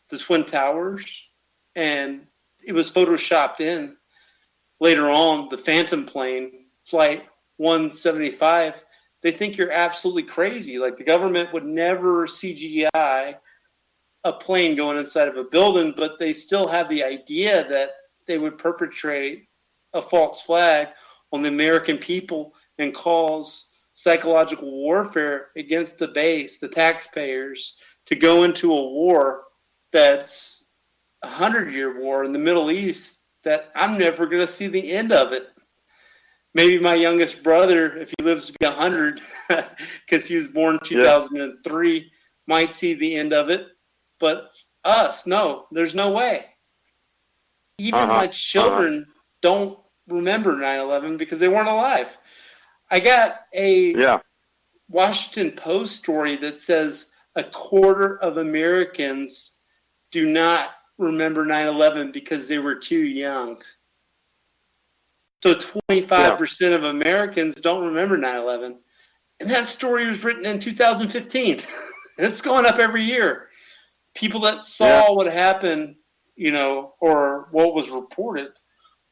the Twin Towers and it was photoshopped in later on, the Phantom plane, flight 175, they think you're absolutely crazy. Like the government would never CGI a plane going inside of a building, but they still have the idea that they would perpetrate a false flag on the American people and cause psychological warfare against the base, the taxpayers, to go into a war that's a 100-year war in the Middle East that I'm never going to see the end of it. Maybe my youngest brother, if he lives to be 100, because he was born in 2003, might see the end of it. But us, no, there's no way. Even my children don't remember 9/11 because they weren't alive. I got a Washington Post story that says 1/4 of Americans do not remember 9/11 because they were too young. So 25% of Americans don't remember 9/11. And that story was written in 2015. It's going up every year. People that saw what happened, or what was reported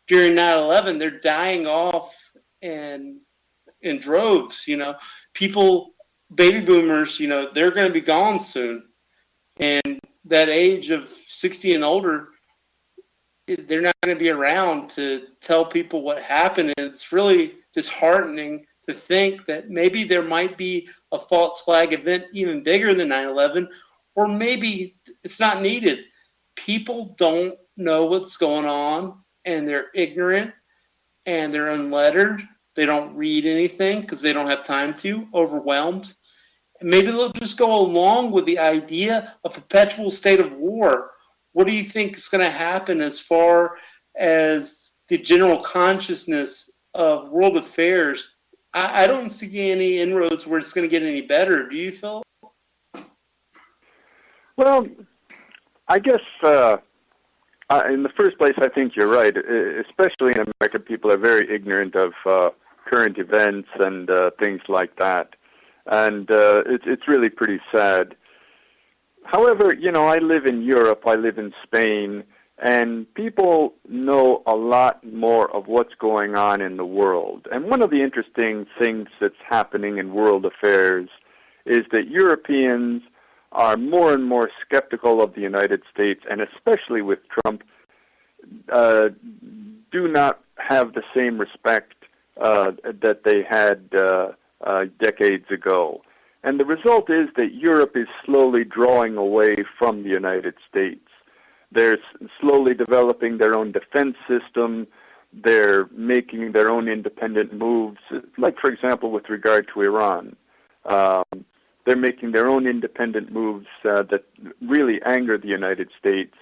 during 9/11, they're dying off in droves, People, baby boomers, they're going to be gone soon. And that age of 60 and older, they're not going to be around to tell people what happened. And it's really disheartening to think that maybe there might be a false flag event even bigger than 9/11, or maybe it's not needed. People don't know what's going on, and they're ignorant, and they're unlettered. They don't read anything because they don't have time to, overwhelmed. And maybe they'll just go along with the idea of perpetual state of war. What do you think is going to happen as far as the general consciousness of world affairs? I don't see any inroads where it's going to get any better. Do you, Phil? Well, I guess in the first place, I think you're right. Especially in America, people are very ignorant of current events and things like that, and it's really pretty sad. However, I live in Europe. I live in Spain, and people know a lot more of what's going on in the world. And one of the interesting things that's happening in world affairs is that Europeans are more and more skeptical of the United States, and especially with Trump, do not have the same respect that they had decades ago. And the result is that Europe is slowly drawing away from the United States. They're slowly developing their own defense system. They're making their own independent moves, like, for example, with regard to Iran. They're making their own independent moves that really anger the United States.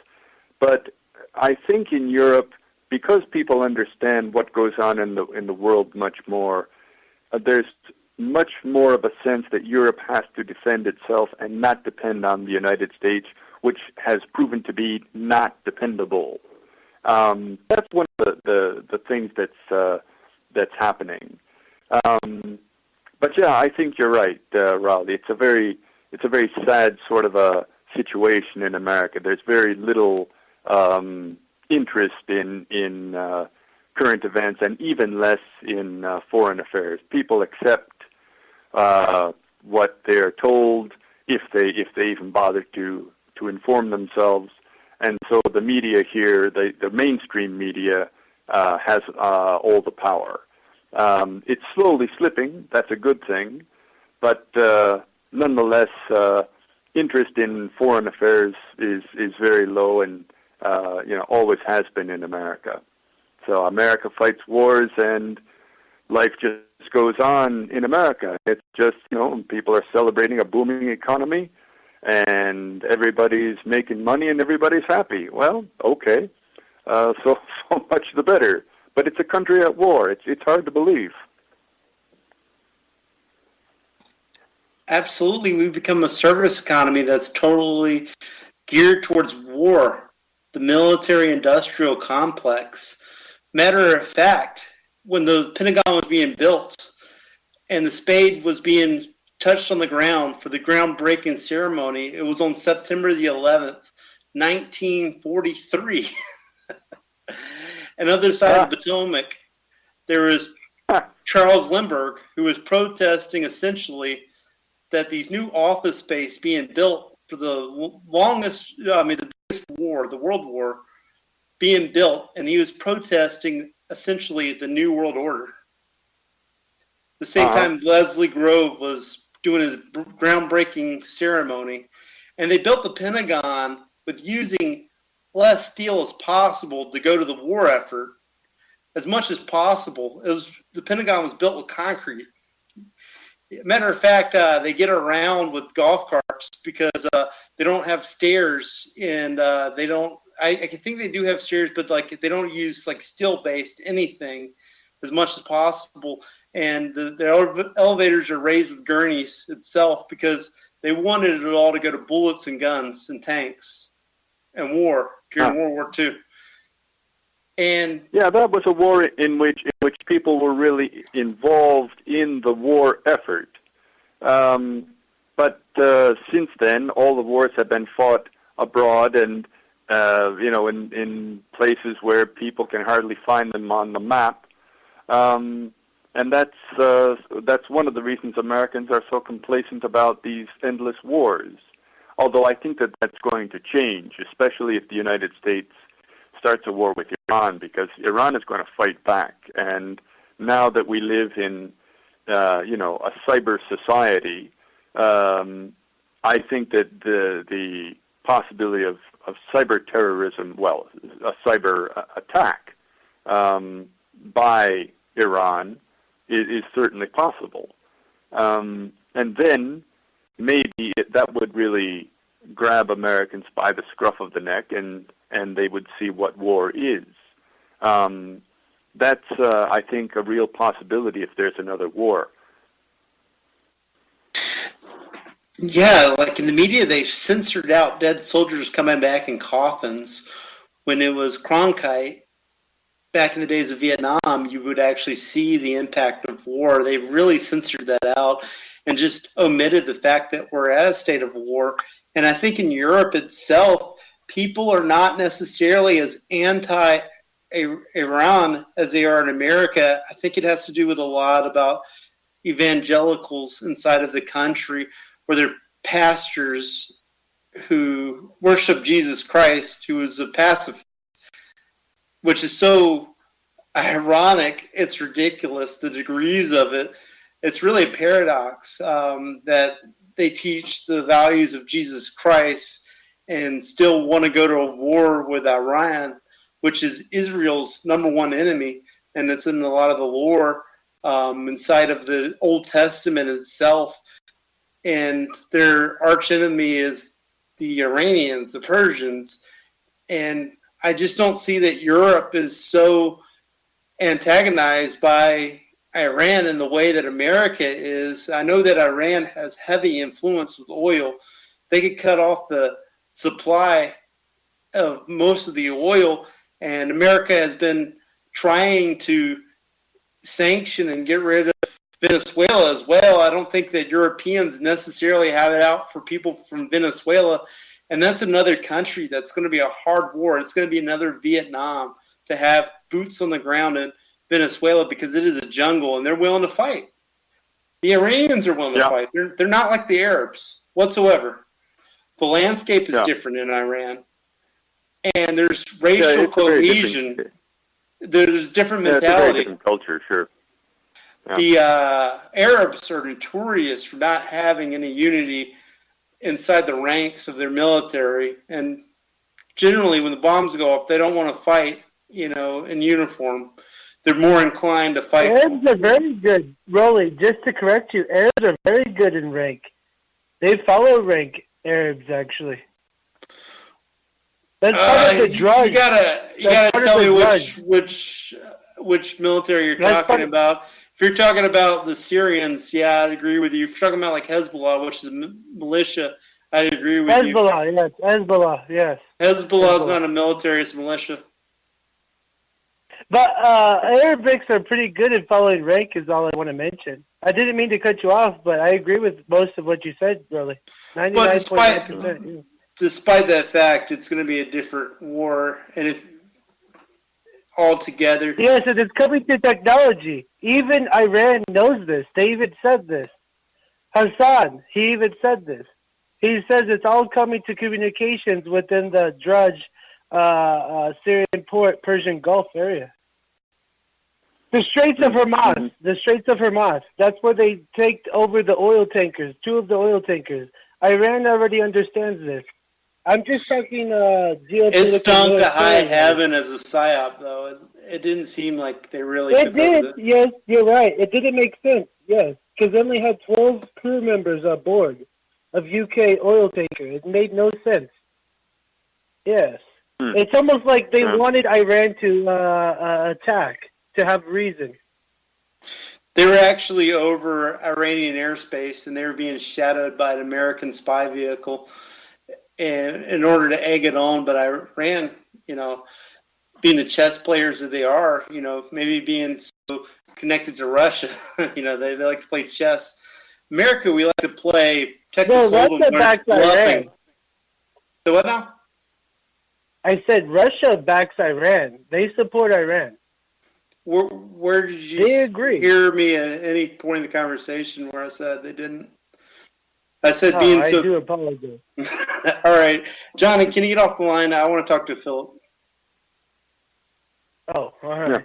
But I think in Europe, because people understand what goes on in the world much more, there's much more of a sense that Europe has to defend itself and not depend on the United States, which has proven to be not dependable. That's one of the things that's happening. But yeah, I think you're right, Rollie. It's a very sad sort of a situation in America. There's very little interest in current events, and even less in foreign affairs. People accept what they're told, if they even bother to inform themselves. And so the media here, the mainstream media, has all the power. It's slowly slipping. That's a good thing, but nonetheless, interest in foreign affairs is very low, and always has been in America. So America fights wars, and life just goes on in America. It's just, people are celebrating a booming economy, and everybody's making money, and everybody's happy. Well, okay, so much the better. But it's a country at war. It's hard to believe. Absolutely. We've become a service economy that's totally geared towards war, the military-industrial complex. Matter of fact, when the Pentagon was being built and the spade was being touched on the ground for the groundbreaking ceremony, it was on September the 11th, 1943. Another side of the Potomac, there was Charles Lindbergh, who was protesting essentially that these new office space being built for the the biggest war, the World War, being built, and he was protesting essentially the New World Order. The same time Leslie Grove was doing his groundbreaking ceremony, and they built the Pentagon with using less steel as possible to go to the war effort as much as possible. The Pentagon was built with concrete. Matter of fact, they get around with golf carts because they don't have stairs, and they don't. I think they do have stairs, but they don't use steel-based anything as much as possible. And the elevators are raised with gurneys itself because they wanted it all to go to bullets and guns and tanks and war during World War II. And yeah, that was a war in which people were really involved in the war effort. But since then, all the wars have been fought abroad, and in places where people can hardly find them on the map. And that's one of the reasons Americans are so complacent about these endless wars. Although I think that's going to change, especially if the United States starts a war with Iran, because Iran is going to fight back. And now that we live in, a cyber society, I think that the possibility of cyber terrorism, a cyber attack by Iran is certainly possible. And then maybe that would really grab Americans by the scruff of the neck, and they would see what war is. That's, I think, a real possibility if there's another war. Yeah, like in the media, they censored out dead soldiers coming back in coffins. When it was Cronkite, back in the days of Vietnam, you would actually see the impact of war. They've really censored that out and just omitted the fact that we're at a state of war. And I think in Europe itself, people are not necessarily as anti Iran as they are in America. I think it has to do with a lot about evangelicals inside of the country, where they're pastors who worship Jesus Christ, who is a pacifist, which is so ironic. It's ridiculous, the degrees of it. It's really a paradox that they teach the values of Jesus Christ and still want to go to a war with Iran, which is Israel's number one enemy, and it's in a lot of the lore inside of the Old Testament itself. And their arch enemy is the Iranians, the Persians. And I just don't see that Europe is so antagonized by Iran in the way that America is. I know that Iran has heavy influence with oil. They could cut off the supply of most of the oil, and America has been trying to sanction and get rid of Venezuela as well. I don't think that Europeans necessarily have it out for people from Venezuela, and that's another country that's going to be a hard war. It's going to be another Vietnam to have boots on the ground in Venezuela, because it is a jungle and they're willing to fight. The Iranians are willing to fight. They're not like the Arabs whatsoever. The landscape is different in Iran, and there's racial cohesion. There's different mentality. It's a very different culture, sure. Yeah. The Arabs are notorious for not having any unity inside the ranks of their military, and generally when the bombs go off, they don't want to fight, in uniform. They're more inclined to fight. Arabs are very good, Rollie. Just to correct you, Arabs are very good in rank. They follow rank, Arabs, actually. That's part of the drug. You gotta tell me which military you're talking about. If you're talking about the Syrians, yeah, I'd agree with you. If you're talking about like Hezbollah, which is a militia, I'd agree with you. Hezbollah, yes. Hezbollah is not a military, it's a militia. But Arabics are pretty good at following rank, is all I want to mention. I didn't mean to cut you off, but I agree with most of what you said, Rollie. 99.9%. Despite that fact, it's going to be a different war, and if altogether. Yes, and it's coming to technology. Even Iran knows this. They even said this. Hassan, he even said this. He says it's all coming to communications within the Drudge, Syrian port, Persian Gulf area. The Straits of Hormuz. The Straits of Hormuz. That's where they take over the oil tankers, 2 of the oil tankers. Iran already understands this. I'm just talking geopolitical. It stung to high heaven as a psyop, though. It didn't seem like they really. It did. Yes, you're right. It didn't make sense. Yes, because they only had 12 crew members aboard of UK oil tanker. It made no sense. Yes, it's almost like they wanted Iran to attack to have reason. They were actually over Iranian airspace, and they were being shadowed by an American spy vehicle. And in order to egg it on, but Iran, being the chess players that they are, maybe being so connected to Russia, they like to play chess. America, we like to play Texas Hold'em. Russia backs Iran. So what now? I said Russia backs Iran. They support Iran. Where did you hear me at any point in the conversation where I said they didn't? I said being so. I do apologize. All right. Johnny, can you get off the line? I want to talk to Philip. Oh, all right. Yeah.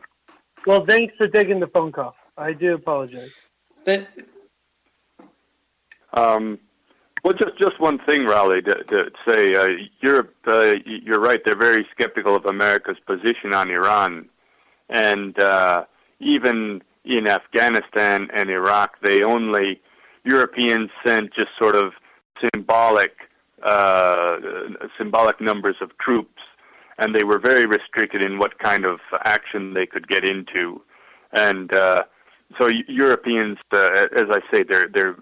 Well, thanks for taking the phone call. I do apologize. Well, just one thing, Rollie, to say. Europe, you're right. They're very skeptical of America's position on Iran. And even in Afghanistan and Iraq, Europeans sent just sort of symbolic numbers of troops, and they were very restricted in what kind of action they could get into. And so Europeans, as I say, they're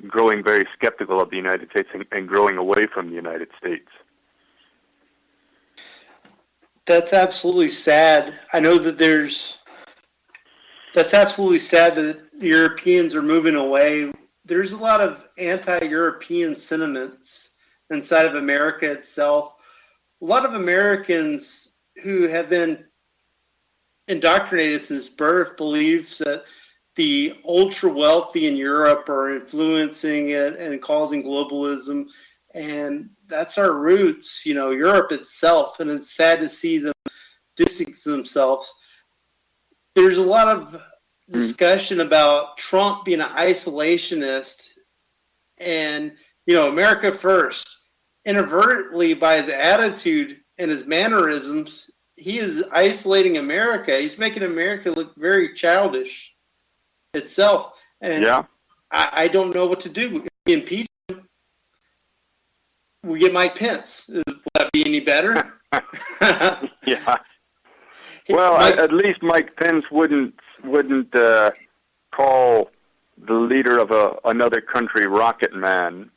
growing very skeptical of the United States and growing away from the United States. That's absolutely sad. I know that that's absolutely sad that the Europeans are moving away. There's a lot of anti-European sentiments inside of America itself. A lot of Americans who have been indoctrinated since birth believes that the ultra wealthy in Europe are influencing it and causing globalism, and that's our roots, Europe itself, and it's sad to see them distance themselves. There's a lot of discussion about Trump being an isolationist and, America first. Inadvertently, by his attitude and his mannerisms, he is isolating America. He's making America look very childish itself. And I don't know what to do. If we impeach him, we get Mike Pence. Will that be any better? Yeah. Well, at least Mike Pence wouldn't call the leader of another country Rocket Man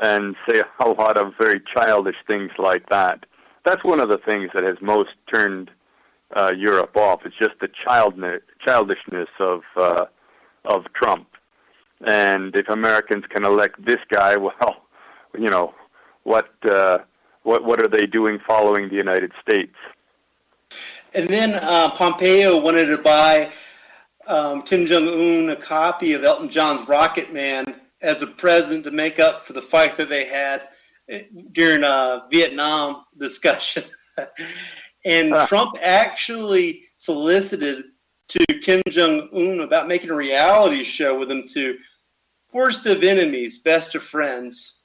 and say a lot of very childish things like that. That's one of the things that has most turned Europe off. It's just the childishness of Trump. And if Americans can elect this guy, well, what are they doing following the United States? And then Pompeo wanted to buy Kim Jong-un a copy of Elton John's Rocket Man as a present to make up for the fight that they had during a Vietnam discussion. And Trump actually solicited to Kim Jong-un about making a reality show with him too. Worst of Enemies, Best of Friends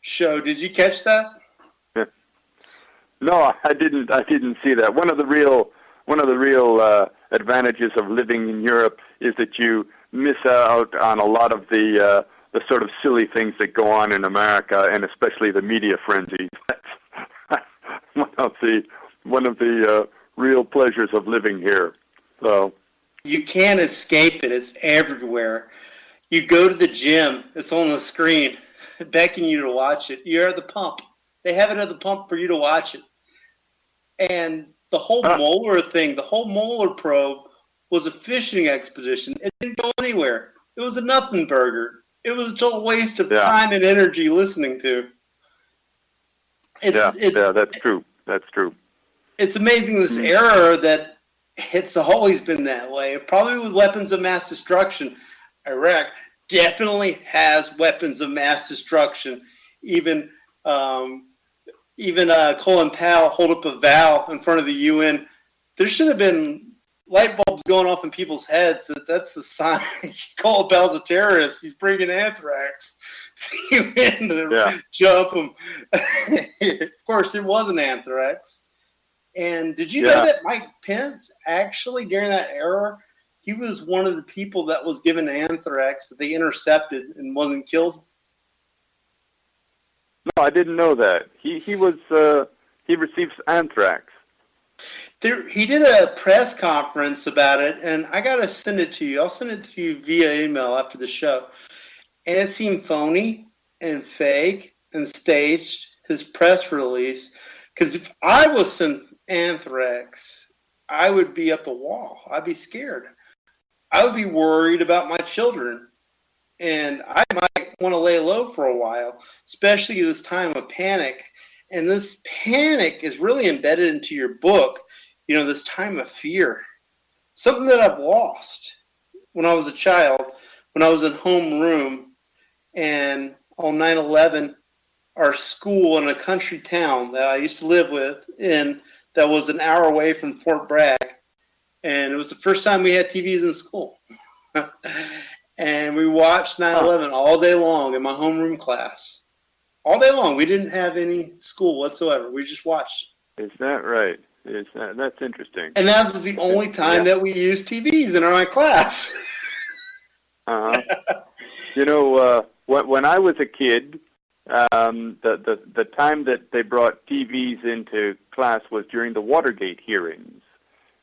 show. Did you catch that? No, I didn't see that. One of the real advantages of living in Europe is that you miss out on a lot of the sort of silly things that go on in America, and especially the media frenzy. That's one of the real pleasures of living here. So you can't escape it. It's everywhere. You go to the gym, it's on the screen, beckoning you to watch it. You're at the pump. They have it at the pump for you to watch it. And the whole Mueller thing, the whole Mueller probe was a fishing expedition. It didn't go anywhere. It was a nothing burger. It was a total waste of time and energy listening to. That's true. That's true. It's amazing this era that it's always been that way. Probably with weapons of mass destruction. Iraq definitely has weapons of mass destruction. Even Colin Powell hold up a vow in front of the UN. There should have been light bulbs going off in people's heads. That's a sign. Colin Powell's a terrorist. He's bringing anthrax. You had to jump him. Of course, it wasn't anthrax. And did you know that Mike Pence actually during that era, he was one of the people that was given anthrax that they intercepted and wasn't killed? No, I didn't know that. He received anthrax. He did a press conference about it, and I gotta send it to you. I'll send it to you via email after the show. And it seemed phony and fake and staged, his press release. Because if I was sent anthrax, I would be up the wall. I'd be scared. I would be worried about my children. And I might want to lay low for a while, especially this time of panic. And this panic is really embedded into your book, this time of fear. Something that I've lost when I was a child, when I was in homeroom, and on 9/11, our school in a country town that I used to live with, that was an hour away from Fort Bragg, and it was the first time we had TVs in school. And we watched 9/11 all day long in my homeroom class. All day long. We didn't have any school whatsoever. We just watched. Is that right? That's interesting. And that was the only time that we used TVs in our class. When I was a kid, the time that they brought TVs into class was during the Watergate hearings,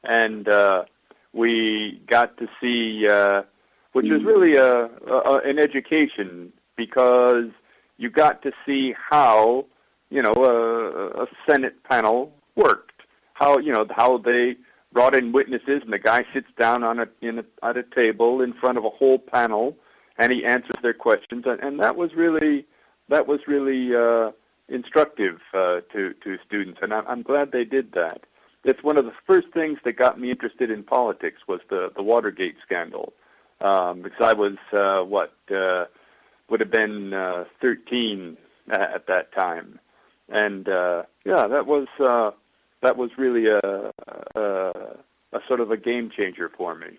and we got to see, which was really an education because you got to see how, a Senate panel worked. How they brought in witnesses, and the guy sits down at a table in front of a whole panel, and he answers their questions, and that was really instructive to students, and I'm glad they did that. It's one of the first things that got me interested in politics was the Watergate scandal, because I was would have been 13 at that time, and that was really a sort of a game changer for me.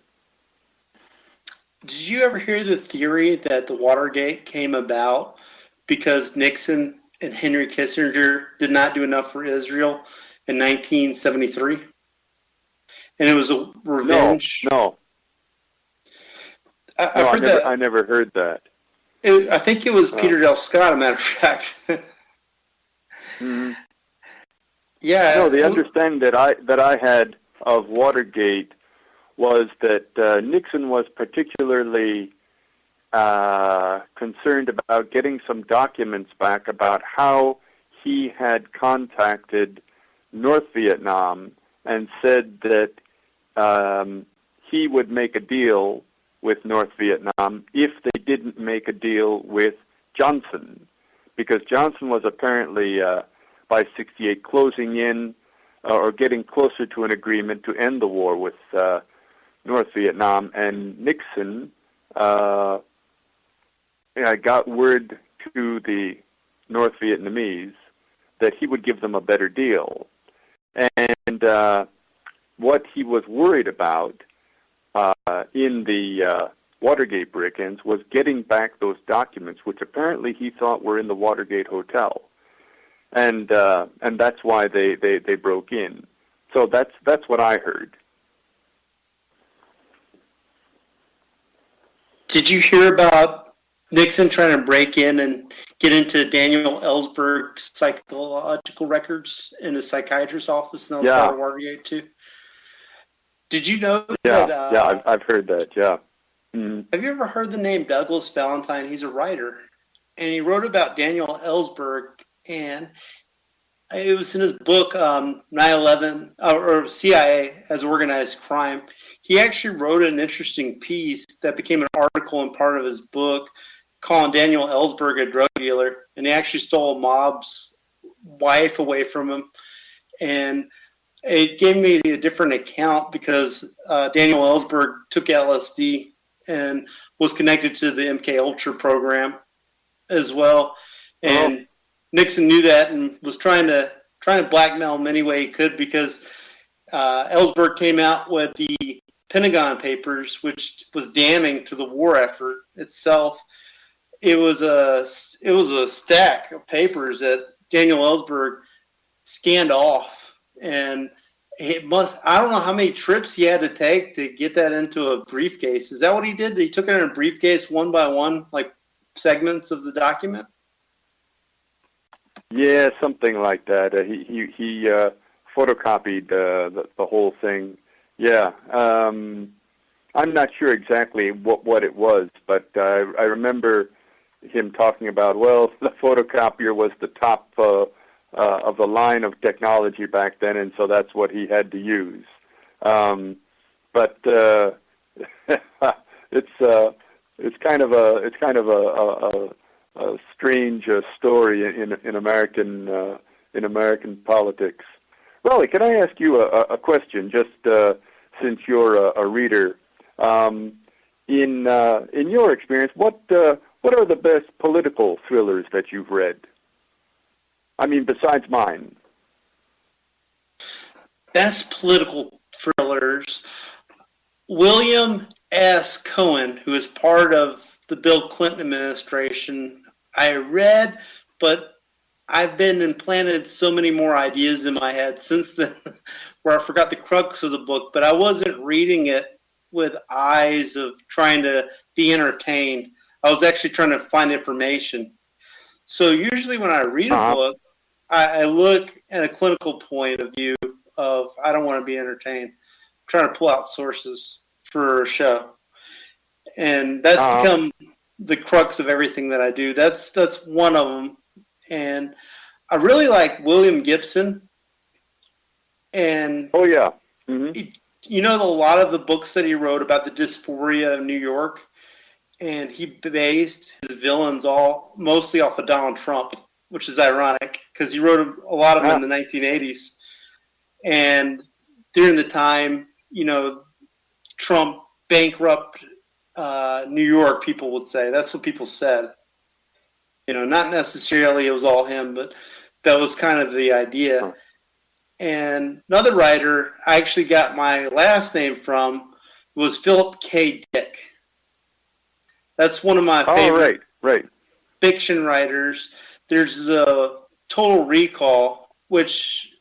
Did you ever hear the theory that the Watergate came about because Nixon and Henry Kissinger did not do enough for Israel in 1973? And it was a revenge? No. I never heard that. I think it was Peter Del Scott, a matter of fact. Mm-hmm. Yeah. No, the understanding that I had of Watergate was that Nixon was particularly concerned about getting some documents back about how he had contacted North Vietnam and said that he would make a deal with North Vietnam if they didn't make a deal with Johnson, because Johnson was apparently by 1968 closing in or getting closer to an agreement to end the war with North Vietnam, and Nixon got word to the North Vietnamese that he would give them a better deal. And what he was worried about in the Watergate break-ins was getting back those documents, which apparently he thought were in the Watergate Hotel. And that's why they broke in. So that's what I heard. Did you hear about Nixon trying to break in and get into Daniel Ellsberg's psychological records in a psychiatrist's office? And that was part of Watergate too. Did you know that? Yeah, I've heard that. Yeah. Mm-hmm. Have you ever heard the name Douglas Valentine? He's a writer, and he wrote about Daniel Ellsberg, and it was in his book 9/11 or CIA as Organized Crime. He actually wrote an interesting piece that became an article and part of his book, calling Daniel Ellsberg a drug dealer, and he actually stole a mob's wife away from him. And it gave me a different account because Daniel Ellsberg took LSD and was connected to the MK Ultra program as well. And Nixon knew that and was trying to blackmail him any way he could, because Ellsberg came out with the Pentagon Papers, which was damning to the war effort itself. It was a stack of papers that Daniel Ellsberg scanned off, and I don't know how many trips he had to take to get that into a briefcase. Is that what he did? He took it in a briefcase one by one, like segments of the document? Yeah, something like that. He photocopied the whole thing. Yeah, I'm not sure exactly what it was, but I remember him talking about, well, the photocopier was the top of the line of technology back then, and so that's what he had to use. But it's kind of a strange story in American politics. Rollie, can I ask you a question? Just since you're a reader, in your experience, what are the best political thrillers that you've read? I mean, besides mine. Best political thrillers. William S. Cohen, who is part of the Bill Clinton administration, I read, but I've been implanted so many more ideas in my head since then, where I forgot the crux of the book, but I wasn't reading it with eyes of trying to be entertained. I was actually trying to find information. So usually when I read a book, I look at a clinical point of view of, I don't want to be entertained. I'm trying to pull out sources for a show. And that's become the crux of everything that I do. That's one of them. And I really like William Gibson. And oh yeah, mm-hmm. you know, a lot of the books that he wrote about the dysphoria of New York, and he based his villains all mostly off of Donald Trump, which is ironic because he wrote a lot of them in the 1980s. And during the time, you know, Trump bankrupted New York, people would say. That's what people said. You know, not necessarily it was all him, but that was kind of the idea. And another writer I actually got my last name from was Philip K. Dick. That's one of my favorite fiction writers. There's the Total Recall, which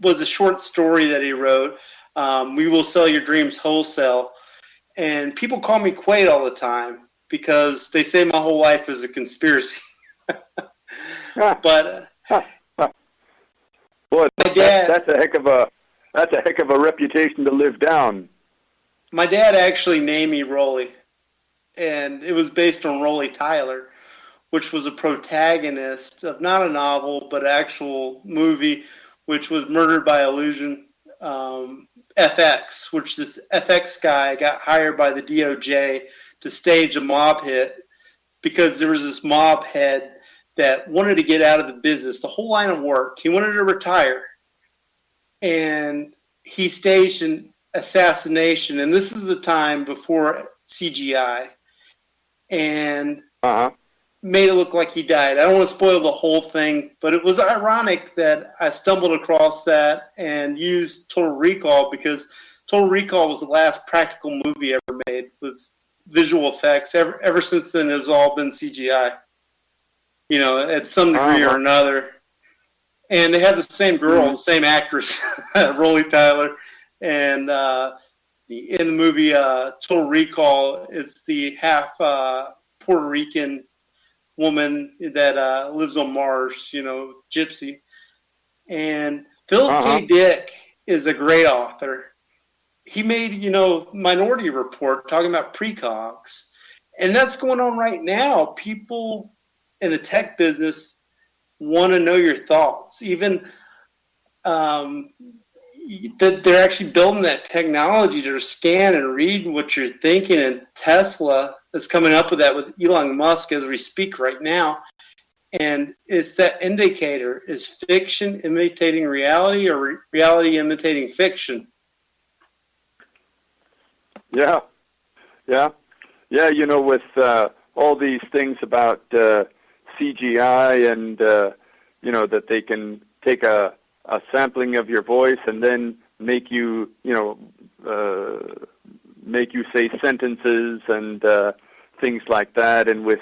was a short story that he wrote. We will sell your dreams wholesale. And people call me Quaid all the time because they say my whole life is a conspiracy. But boy, my dad, that's a heck of a reputation to live down. My dad actually named me Rollie, and it was based on Rollie Tyler, which was a protagonist of not a novel but an actual movie, which was Murdered by Illusion. FX, which this FX guy got hired by the DOJ to stage a mob hit because there was this mob head that wanted to get out of the business, the whole line of work. He wanted to retire. And he staged an assassination. And this is the time before CGI. And made it look like he died. I don't want to spoil the whole thing, but it was ironic that I stumbled across that and used Total Recall because Total Recall was the last practical movie ever made with visual effects. Ever since then, it's all been CGI. You know, at some degree or another. And they had the same girl, the same actress, Rollie Tyler. And in the movie Total Recall, it's the half Puerto Rican woman that lives on Mars, you know, Gypsy. And Philip K. Dick is a great author. He made, you know, Minority Report talking about precogs. And that's going on right now. People in the tech business want to know your thoughts. Even that they're actually building that technology to scan and read what you're thinking. And Tesla is coming up with that with Elon Musk as we speak right now. And it's that indicator. Is fiction imitating reality or reality imitating fiction? Yeah. You know, with all these things about CGI and, you know, that they can take a sampling of your voice and then make you, you know, make you say sentences and things like that. And with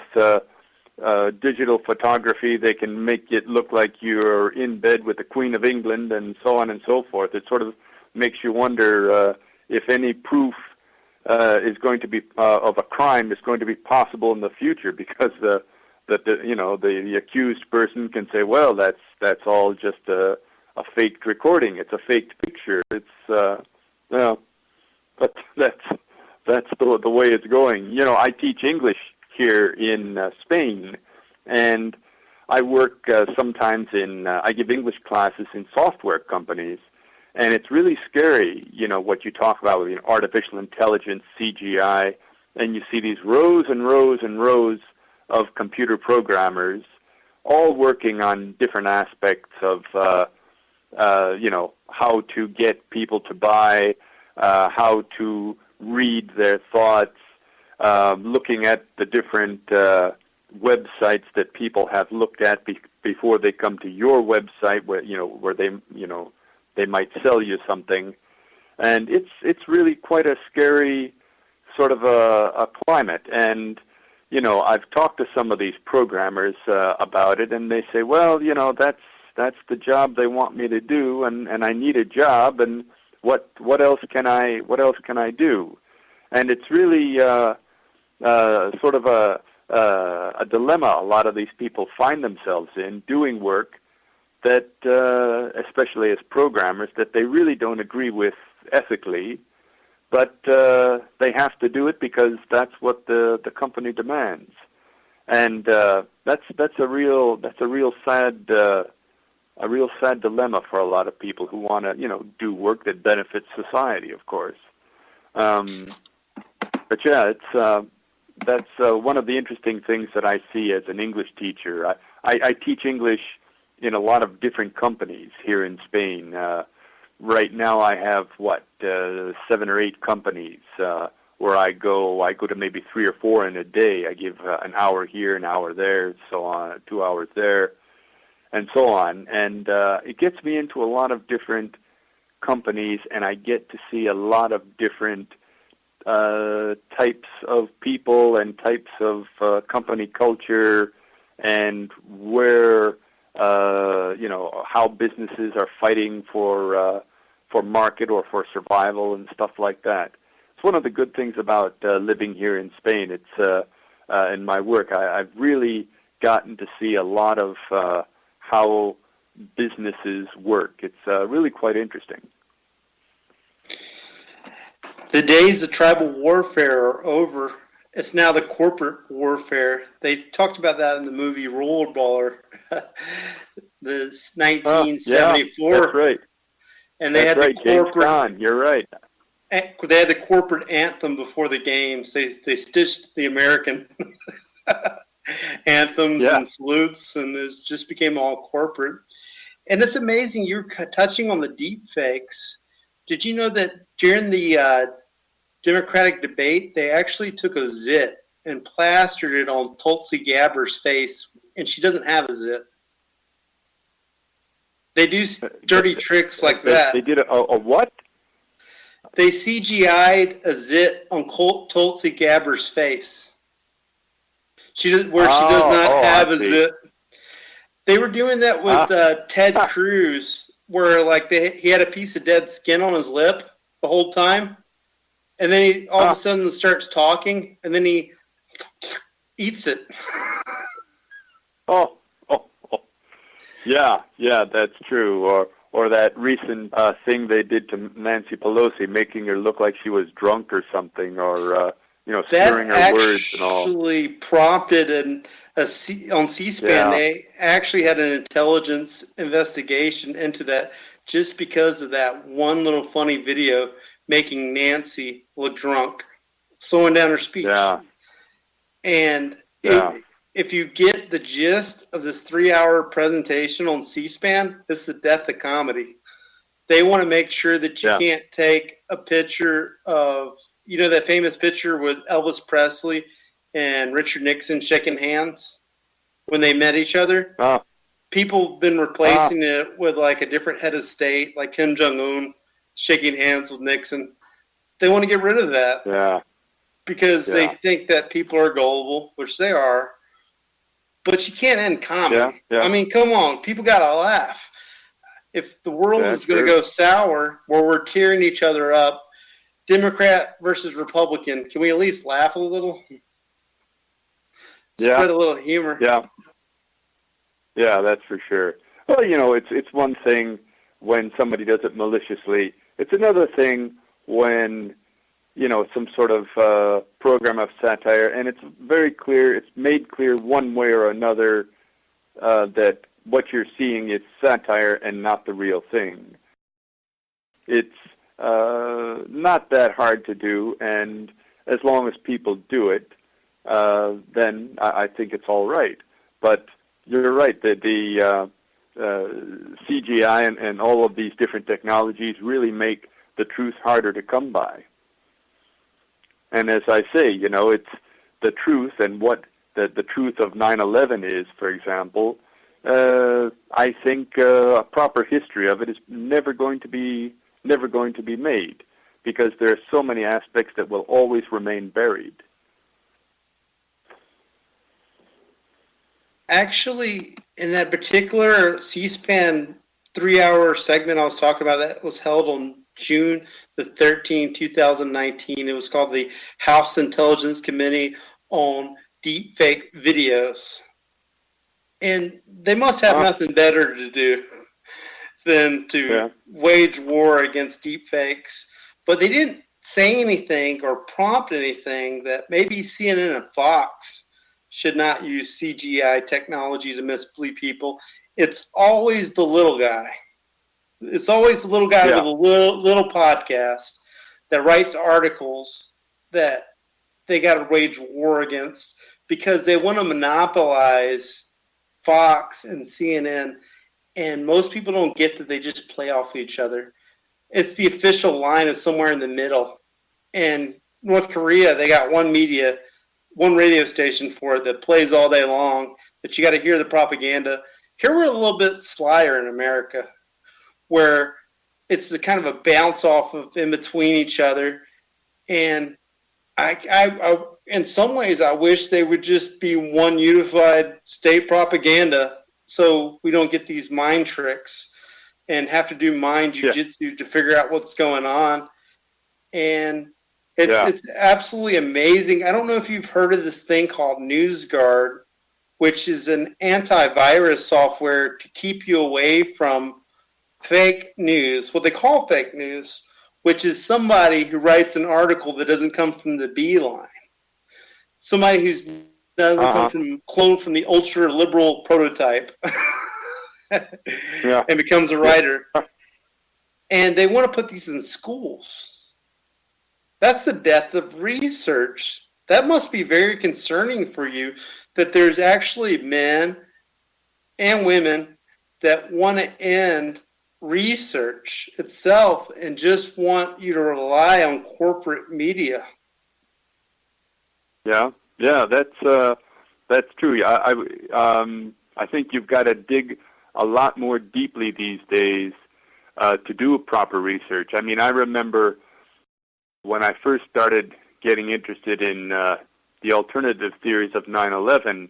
digital photography, they can make it look like you're in bed with the Queen of England and so on and so forth. It sort of makes you wonder if any proof is going to be of a crime is going to be possible in the future, because the accused person can say, well, that's all just a faked recording. It's a faked picture. It's but that's the way it's going. You know, I teach English here in Spain, and I work sometimes I give English classes in software companies, and it's really scary, you know, what you talk about with artificial intelligence, CGI, and you see these rows and rows and rows of computer programmers all working on different aspects of, you know, how to get people to buy, how to read their thoughts, looking at the different websites that people have looked at before they come to your website, where they might sell you something. And it's really quite a scary sort of a climate. And you know, I've talked to some of these programmers about it, and they say, well, you know, that's the job they want me to do, and I need a job, and what else can I do? And it's really sort of a dilemma a lot of these people find themselves in, doing work that, especially as programmers, that they really don't agree with ethically, but they have to do it because that's what the company demands, and that's a real sad dilemma for a lot of people who want to do work that benefits society, of course. But yeah, that's one of the interesting things that I see as an English teacher. I teach English in a lot of different companies here in Spain. Right now I have, 7 or 8 companies where I go to maybe 3 or 4 in a day. I give an hour here, an hour there, so on, 2 hours there, and so on. And it gets me into a lot of different companies, and I get to see a lot of different types of people and types of company culture, and where how businesses are fighting for market or for survival and stuff like that. It's one of the good things about living here in Spain. It's in my work, I've really gotten to see a lot of how businesses work. It's really quite interesting. The days of tribal warfare are over. It's now the corporate warfare. They talked about that in the movie Rollerball, the 1974. Yeah, that's right. And they that's had right. the corporate. James Bond, you're right. They had the corporate anthem before the games. They stitched the American anthems and salutes, and it just became all corporate. And it's amazing. You're touching on the deep fakes. Did you know that during the Democratic debate, they actually took a zit and plastered it on Tulsi Gabbard's face, and she doesn't have a zit. They do dirty tricks like that. They did a what? They CGI'd a zit on Tulsi Gabbard's face. She does not have a zit. They were doing that with Ted Cruz, where he had a piece of dead skin on his lip the whole time. And then he all of a sudden starts talking, and then he eats it. Yeah, that's true. Or that recent thing they did to Nancy Pelosi, making her look like she was drunk or something, or slurring her words and all. That actually prompted on C-SPAN. They actually had an intelligence investigation into that, just because of that one little funny video making Nancy look drunk, slowing down her speech. Yeah. And if you get the gist of this 3-hour presentation on C-SPAN, it's the death of comedy. They want to make sure that you can't take a picture of, that famous picture with Elvis Presley and Richard Nixon shaking hands when they met each other. People have been replacing it with a different head of state, like Kim Jong-un shaking hands with Nixon. They want to get rid of that. Yeah. Because they think that people are gullible, which they are. But you can't end comedy. Yeah. I mean, come on. People got to laugh. If the world is going to go sour, where we're tearing each other up, Democrat versus Republican, can we at least laugh a little? Spread a little humor. Yeah, that's for sure. Well, it's one thing when somebody does it maliciously. It's another thing when, some sort of program of satire, and it's very clear, it's made clear one way or another that what you're seeing is satire and not the real thing. It's not that hard to do, and as long as people do it, then I think it's all right. But you're right, that the CGI and all of these different technologies really make the truth harder to come by. And as I say, it's the truth, and what the truth of 9/11 is, for example. I think a proper history of it is never going to be made, because there are so many aspects that will always remain buried. Actually, in that particular C-SPAN 3-hour segment I was talking about, that was held on June the 13th, 2019. It was called the House Intelligence Committee on Deepfake Videos. And they must have nothing better to do than to wage war against deepfakes. But they didn't say anything or prompt anything that maybe CNN and Fox should not use CGI technology to mislead people. It's always the little guy. It's always the little guy with a little podcast that writes articles that they got to wage war against because they want to monopolize Fox and CNN. And most people don't get that they just play off each other. It's the official line is somewhere in the middle. And North Korea, they got one radio station for it that plays all day long, that you got to hear the propaganda. Here we're a little bit slyer in America, where it's the kind of a bounce off of in between each other. And I in some ways, I wish they would just be one unified state propaganda so we don't get these mind tricks and have to do mind jujitsu to figure out what's going on. And it's absolutely amazing. I don't know if you've heard of this thing called NewsGuard, which is an antivirus software to keep you away from fake news, what they call fake news, which is somebody who writes an article that doesn't come from the B-line. Somebody who doesn't come from clone from the ultra-liberal prototype and becomes a writer. And they want to put these in schools. That's the death of research. That must be very concerning for you, that there's actually men and women that want to end research itself and just want you to rely on corporate media. Yeah, that's true. I think you've got to dig a lot more deeply these days to do proper research. I mean, I remember when I first started getting interested in the alternative theories of 9/11,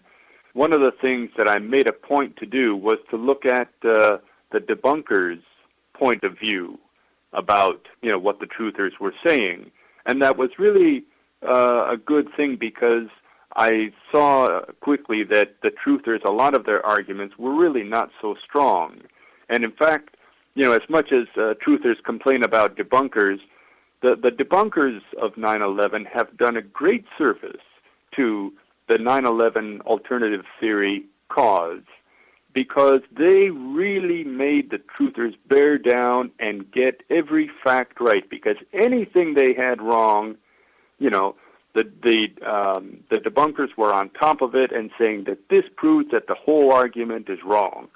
one of the things that I made a point to do was to look at the debunkers' point of view about, what the truthers were saying. And that was really a good thing, because I saw quickly that the truthers, a lot of their arguments were really not so strong. And in fact, as much as truthers complain about debunkers, the debunkers of 9/11 have done a great service to the 9/11 alternative theory cause, because they really made the truthers bear down and get every fact right. Because anything they had wrong, the debunkers were on top of it and saying that this proves that the whole argument is wrong.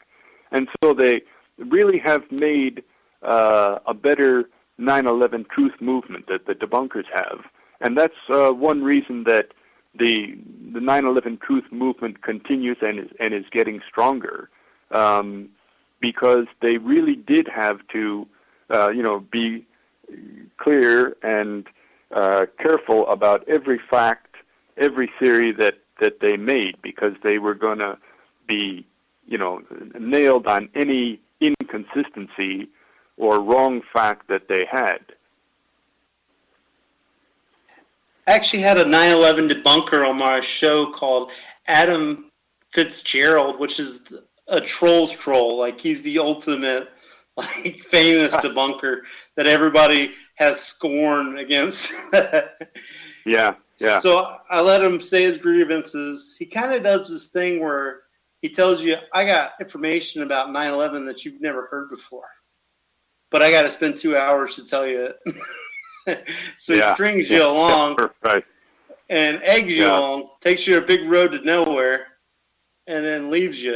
And so they really have made a better 9/11 truth movement that the debunkers have. And that's one reason that the 9/11 truth movement continues and is getting stronger, because they really did have to, be clear and careful about every fact, every theory that they made, because they were going to be, nailed on any inconsistency or wrong fact that they had. I actually had a 9/11 debunker on my show called Adam Fitzgerald, which is a troll's troll. Like, he's the ultimate, famous debunker that everybody has scorn against. Yeah. So I let him say his grievances. He kind of does this thing where he tells you, I got information about 9/11 that you've never heard before, but I got to spend 2 hours to tell you it. So he strings you along and eggs you along, takes you a big road to nowhere, and then leaves you.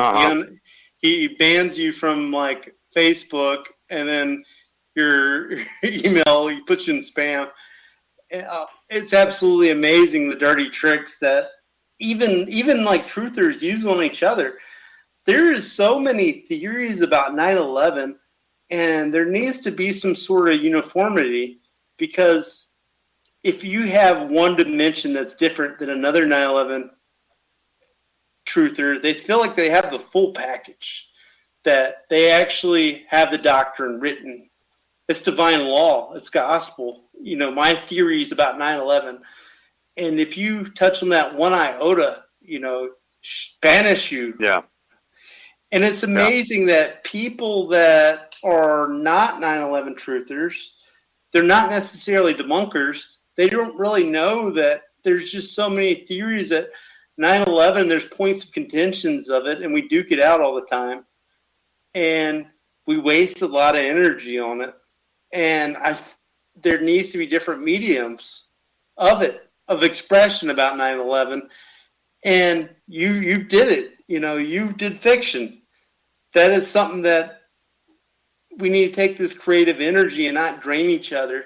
He bans you from Facebook, and then your email, he puts you in spam. It's absolutely amazing, the dirty tricks that even truthers use on each other. There is so many theories about 9/11, and there needs to be some sort of uniformity. Because if you have one dimension that's different than another 9/11 truther, they feel like they have the full package, that they actually have the doctrine written. It's divine law. It's gospel. My theories about 9/11. And if you touch on that one iota, banish you. Yeah. And it's amazing that people that are not 9/11 truthers, they're not necessarily debunkers. They don't really know that there's just so many theories that 9/11, there's points of contentions of it, and we duke it out all the time. And we waste a lot of energy on it. And there needs to be different mediums of it, of expression about 9/11. And you did it. You did fiction. That is something that we need to take this creative energy and not drain each other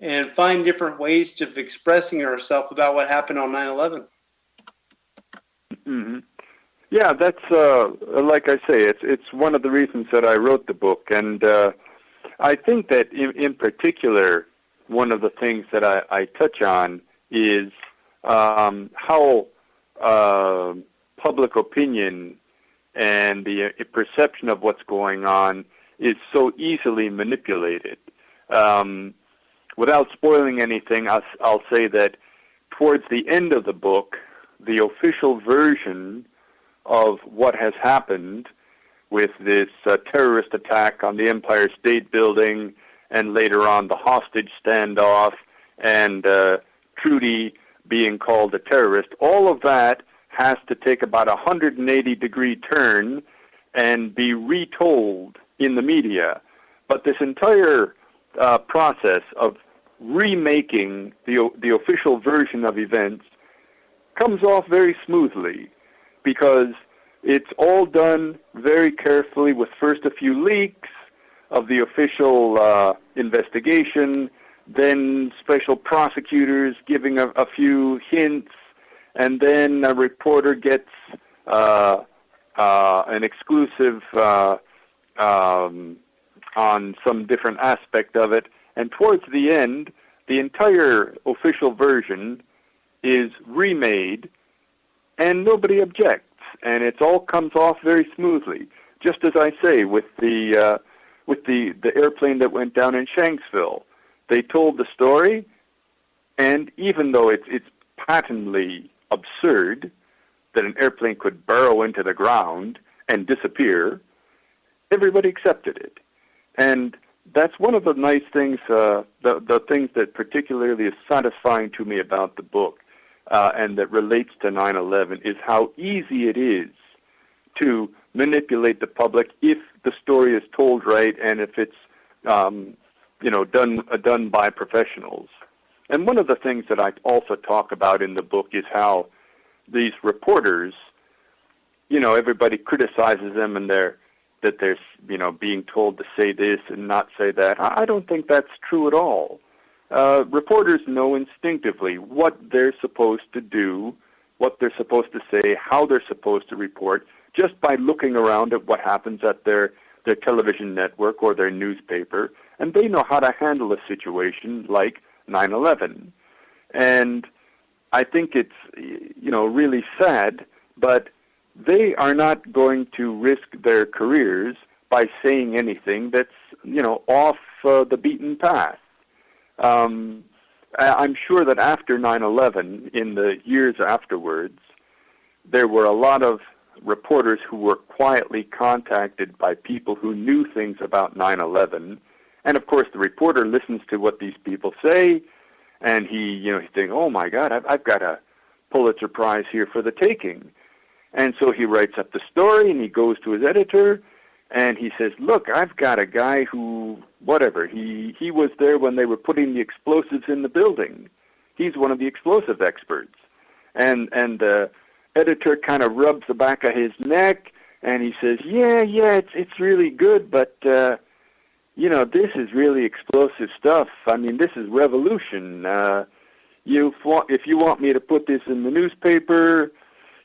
and find different ways of expressing ourselves about what happened on 9/11. Mm-hmm. Yeah, that's like I say, it's one of the reasons that I wrote the book, and I think that in particular, one of the things that I touch on is how public opinion and the perception of what's going on is so easily manipulated. Without spoiling anything, I'll say that towards the end of the book, the official version of what has happened with this terrorist attack on the Empire State Building, and later on the hostage standoff, and Trudy being called a terrorist, all of that has to take about a 180-degree turn and be retold in the media. But this entire process of remaking the official version of events comes off very smoothly, because it's all done very carefully with first a few leaks of the official investigation, then special prosecutors giving a few hints, and then a reporter gets an exclusive on some different aspect of it. And towards the end, the entire official version is remade, and nobody objects, and it all comes off very smoothly. Just as I say, with the airplane that went down in Shanksville, they told the story, and even though it's patently absurd that an airplane could burrow into the ground and disappear, everybody accepted it. And that's one of the nice things, the things that particularly is satisfying to me about the book, and that relates to 9/11, is how easy it is to manipulate the public if the story is told right and if it's done by professionals. And one of the things that I also talk about in the book is how these reporters, everybody criticizes them, and they're being told to say this and not say that. I don't think that's true at all. Reporters know instinctively what they're supposed to do, what they're supposed to say, how they're supposed to report, just by looking around at what happens at their television network or their newspaper, and they know how to handle a situation like 9/11. And I think it's, really sad, but they are not going to risk their careers by saying anything that's, off the beaten path. I'm sure that after 9/11, in the years afterwards, there were a lot of reporters who were quietly contacted by people who knew things about 9/11. And of course, the reporter listens to what these people say, and he's thinking, oh my God, I've got a Pulitzer Prize here for the taking. And so he writes up the story, and he goes to his editor, and he says, look, I've got a guy who, he was there when they were putting the explosives in the building. He's one of the explosive experts. And the editor kind of rubs the back of his neck, and he says, yeah, it's really good, but, this is really explosive stuff. I mean, this is revolution. If you want me to put this in the newspaper,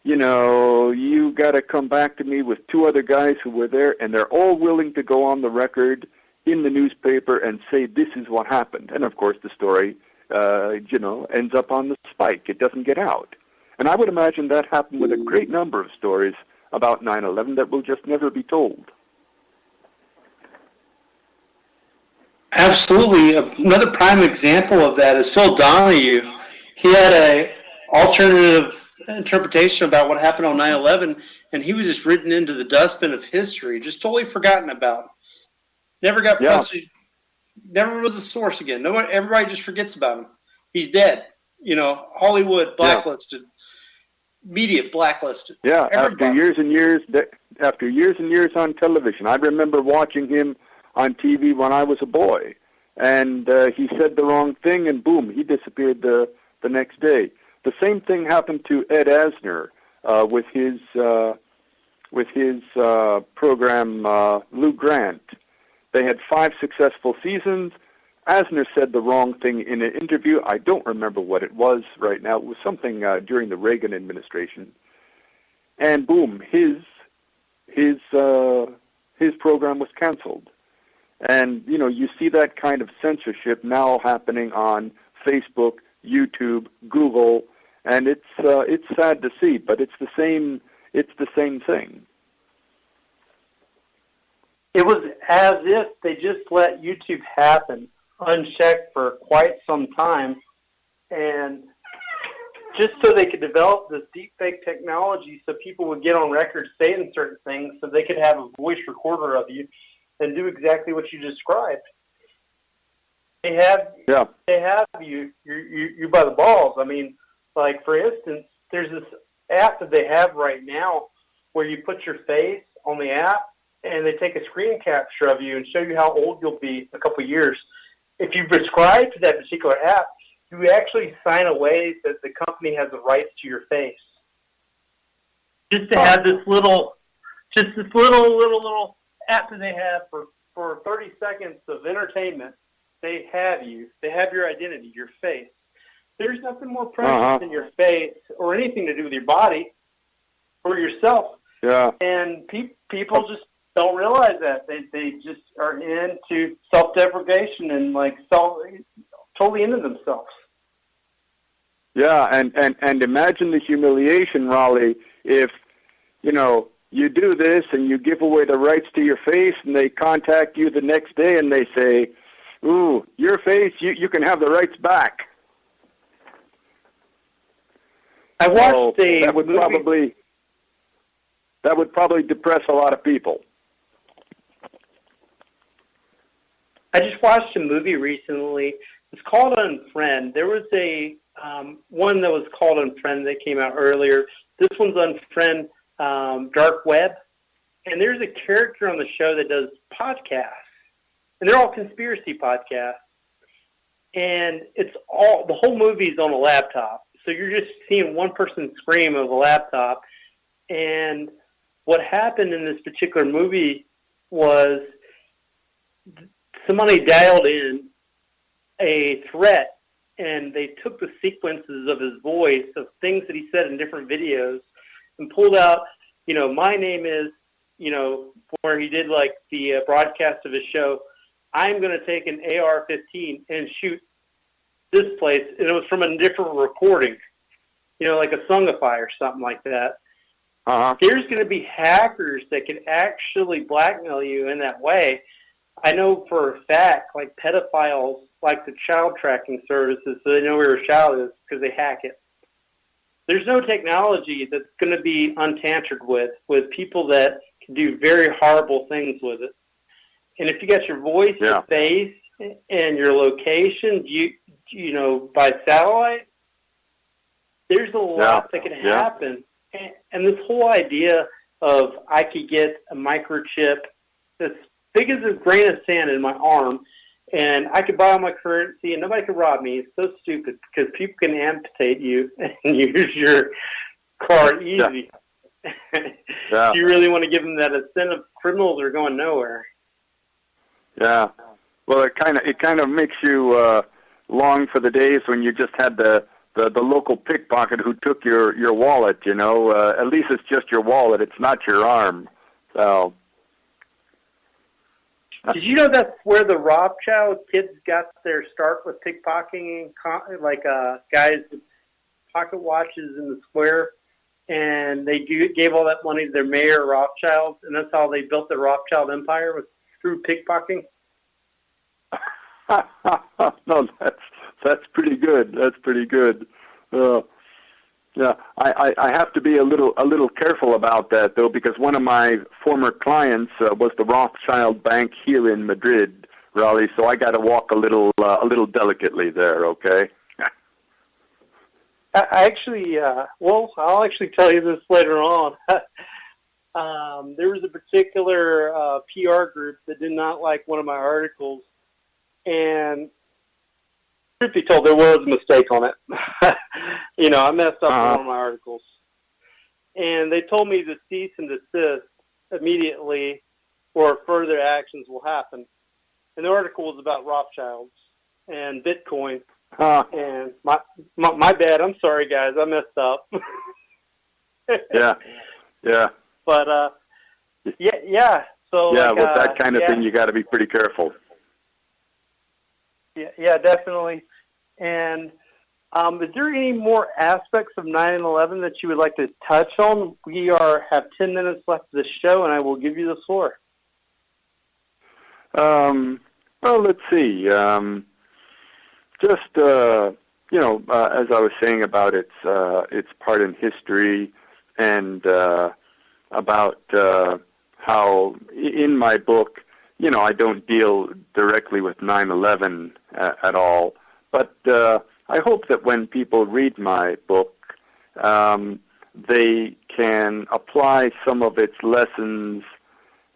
you got to come back to me with two other guys who were there, and they're all willing to go on the record in the newspaper and say this is what happened. And of course, the story, ends up on the spike. It doesn't get out. And I would imagine that happened with a great number of stories about 9/11 that will just never be told. Absolutely. Another prime example of that is Phil Donahue. He had an alternative interpretation about what happened on 9/11, and he was just written into the dustbin of history, just totally forgotten about. Never got never was a source again. Everybody just forgets about him. He's dead. Hollywood blacklisted, media blacklisted. Yeah, Everybody. after years and years on television. I remember watching him on TV when I was a boy, and he said the wrong thing, and boom, he disappeared the next day. The same thing happened to Ed Asner with his program Lou Grant. They had 5 successful seasons. Asner said the wrong thing in an interview. I don't remember what it was right now. It was something during the Reagan administration. And boom, his program was canceled. And, you see that kind of censorship now happening on Facebook, YouTube, Google, and it's sad to see, but it's the same thing. It was as if they just let YouTube happen unchecked for quite some time, and just so they could develop this deepfake technology so people would get on record saying certain things so they could have a voice recorder of you and do exactly what you described. They have you by the balls. I mean, like, for instance, there's this app that they have right now where you put your face on the app and they take a screen capture of you and show you how old you'll be a couple of years. If you prescribe to that particular app, you actually sign away that the company has the rights to your face. Just to have this little app that they have for 30 seconds of entertainment, they have you. They have your identity, your face. There's nothing more precious than your face or anything to do with your body or yourself. Yeah. And people just don't realize that. They just are into self-deprecation and totally into themselves. Yeah, and imagine the humiliation, Rollie, if, you do this and you give away the rights to your face and they contact you the next day and they say, ooh, your face, you can have the rights back. I watched that would probably depress a lot of people. I just watched a movie recently. It's called Unfriend. There was a one that was called Unfriend that came out earlier. This one's Unfriend Dark Web. And there's a character on the show that does podcasts. And they're all conspiracy podcasts. And the whole movie's on a laptop. So you're just seeing one person scream of a laptop. And what happened in this particular movie was somebody dialed in a threat, and they took the sequences of his voice of things that he said in different videos and pulled out, my name is, where he did like the broadcast of his show, I'm going to take an AR-15 and shoot this place. And it was from a different recording, like a Songify or something like that. There's going to be hackers that can actually blackmail you in that way. I know for a fact, like pedophiles like the child tracking services, so they know where your child is because they hack it. There's no technology that's going to be untampered with people that can do very horrible things with it. And if you got your voice, your face, and your location, by satellite, there's a lot that can happen. And this whole idea of I could get a microchip that's big as a grain of sand in my arm, and I could buy all my currency, and nobody could rob me. It's so stupid because people can amputate you and use your card easy. Do you really want to give them that incentive? Criminals are going nowhere. Yeah. Well, it kind of makes you long for the days when you just had the local pickpocket who took your wallet. At least it's just your wallet; it's not your arm. So. Did you know that's where the Rothschild kids got their start with pickpocketing? Like guys with pocket watches in the square, and they gave all that money to their mayor Rothschild, and that's how they built the Rothschild empire, was through pickpocketing. No, that's pretty good. That's pretty good. Yeah, I have to be a little careful about that though, because one of my former clients was the Rothschild Bank here in Madrid, Rollie. So I got to walk a little delicately there. Okay. I'll actually tell you this later on. There was a particular PR group that did not like one of my articles, and truth be told, there was a mistake on it. I messed up on one of my articles, and they told me to cease and desist immediately, or further actions will happen. And the article was about Rothschilds and Bitcoin. And my bad. I'm sorry, guys. I messed up. Yeah. But yeah. So yeah, with that kind of thing, you got to be pretty careful. Yeah, definitely. And is there any more aspects of 9/11 that you would like to touch on? We have 10 minutes left of the show, and I will give you the floor. Well, let's see. As I was saying about its part in history, and about how in my book, I don't deal directly with 9/11 at all, but I hope that when people read my book, they can apply some of its lessons,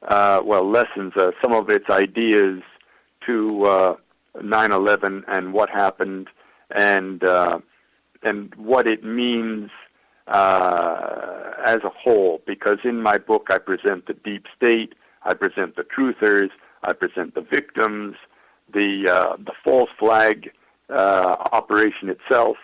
some of its ideas to 9/11 and what happened, and what it means as a whole. Because in my book, I present the deep state, I present the truthers, I present the victims, the false flag operation itself,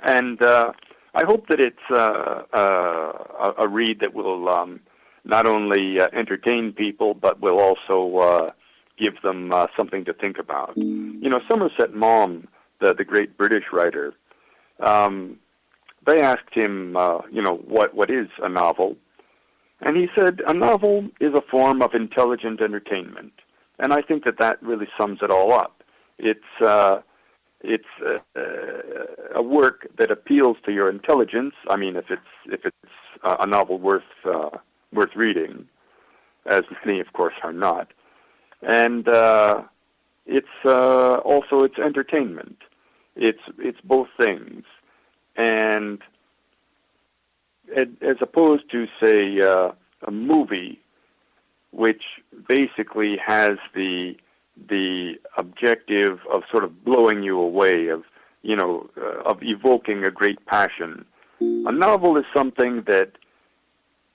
and I hope that it's a read that will not only entertain people, but will also give them something to think about. Somerset Maugham, the great British writer, they asked him, what is a novel? And he said, a novel is a form of intelligent entertainment. And I think that really sums it all up. It's a work that appeals to your intelligence. I mean, if it's a novel worth reading, as many, of course, are not. And it's entertainment. It's both things. And as opposed to, say, a movie, which basically has the objective of sort of blowing you away, of evoking a great passion. A novel is something that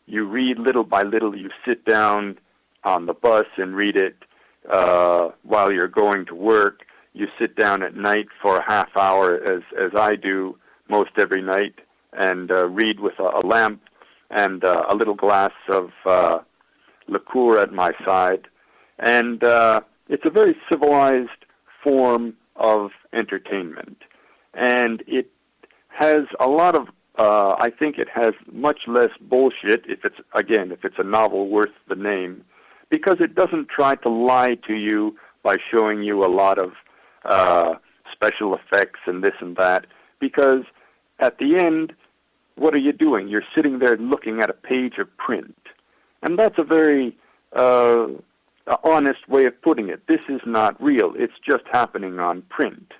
you read little by little. You sit down on the bus and read it while you're going to work. You sit down at night for a half hour, as I do most every night, and read with a lamp and a little glass of liqueur at my side. And it's a very civilized form of entertainment. And it has a lot of, I think it has much less bullshit, if it's a novel worth the name, because it doesn't try to lie to you by showing you a lot of special effects and this and that, because at the end, what are you doing? You're sitting there looking at a page of print. And that's a very honest way of putting it. This is not real. It's just happening on print.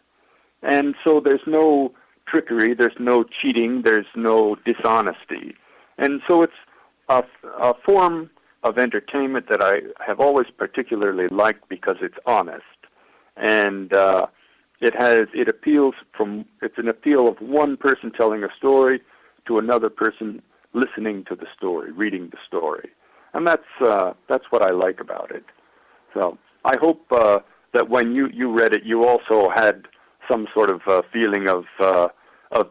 And so there's no trickery, there's no cheating, there's no dishonesty. And so it's a form of entertainment that I have always particularly liked because it's honest. And it's an appeal of one person telling a story to another person listening to the story, reading the story. And that's what I like about it. So I hope that when you read it, you also had some sort of feeling of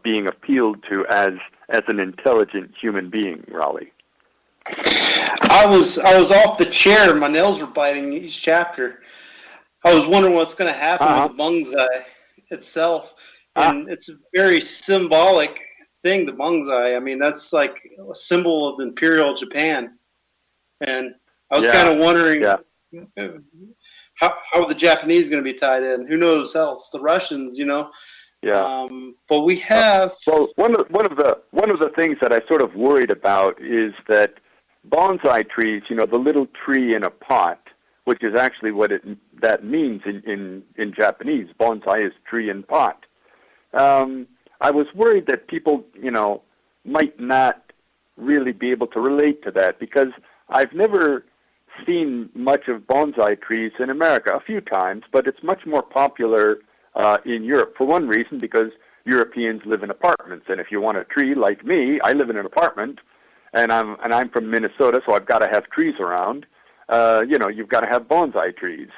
being appealed to as an intelligent human being, Rollie. I was off the chair. My nails were biting each chapter. I was wondering what's going to happen with the bonsai itself, and it's a very symbolic thing. The bonsai. I mean, that's like a symbol of Imperial Japan, and I was kind of wondering how the Japanese going to be tied in. Who knows else? The Russians, Yeah. But we have. Well, one of the things that I sort of worried about is that bonsai trees, the little tree in a pot, which is actually what that means in Japanese. Bonsai is tree in pot. I was worried that people, might not really be able to relate to that, because I've never seen much of bonsai trees in America, a few times, but it's much more popular in Europe. For one reason, because Europeans live in apartments, and if you want a tree like me, I live in an apartment, and I'm from Minnesota, so I've got to have trees around. You've got to have bonsai trees,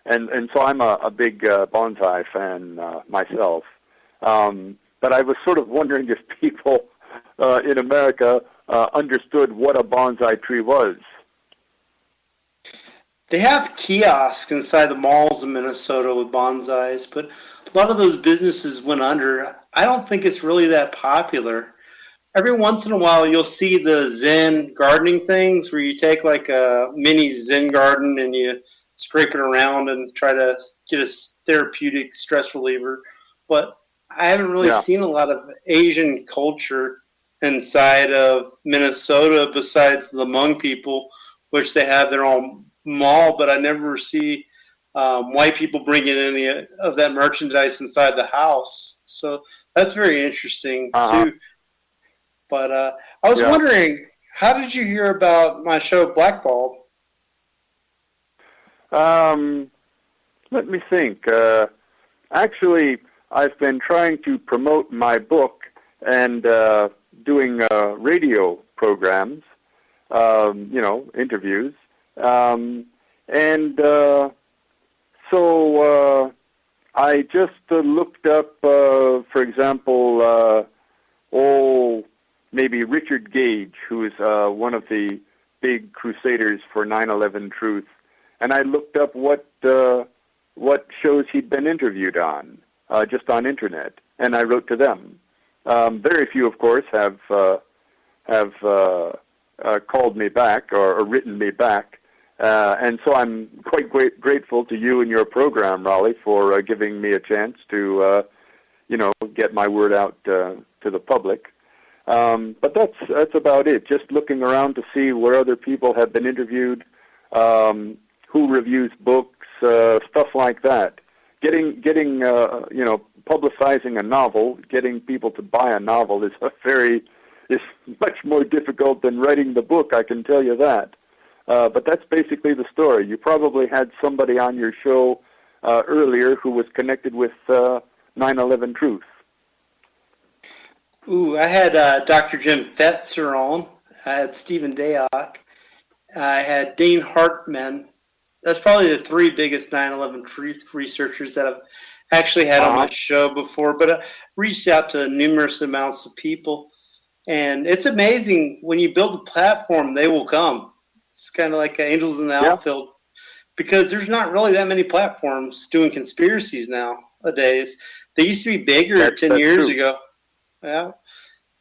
and so I'm a big bonsai fan myself. But I was sort of wondering if people in America understood what a bonsai tree was. They have kiosks inside the malls in Minnesota with bonsais, but a lot of those businesses went under. I don't think it's really that popular. Every once in a while, you'll see the Zen gardening things where you take like a mini Zen garden and you scrape it around and try to get a therapeutic stress reliever. But I haven't really seen a lot of Asian culture inside of Minnesota besides the Hmong people, which they have their own mall, but I never see white people bringing any of that merchandise inside the house. So that's very interesting too. But I was wondering, how did you hear about my show Blackballed? Let me think. Actually, I've been trying to promote my book and doing radio programs, interviews. So I just looked up, for example, maybe Richard Gage, who is one of the big crusaders for 9/11 truth, and I looked up what shows he'd been interviewed on, just on internet, and I wrote to them. Very few, of course, have called me back or written me back, and so I'm quite grateful to you and your program, Rollie, for giving me a chance to, get my word out to the public. But that's about it. Just looking around to see where other people have been interviewed, who reviews books, stuff like that. Getting publicizing a novel, getting people to buy a novel is much more difficult than writing the book, I can tell you that. But that's basically the story. You probably had somebody on your show earlier who was connected with 9/11 Truth. Ooh, I had Dr. Jim Fetzer on. I had Stephen Dayock. I had Dean Hartman. That's probably the three biggest 9/11 Truth researchers that I've actually had on my show before. But I reached out to numerous amounts of people. And it's amazing, when you build a platform, they will come. It's kind of like angels in the outfield, because there's not really that many platforms doing conspiracies nowadays. They used to be bigger 10 years ago. Yeah.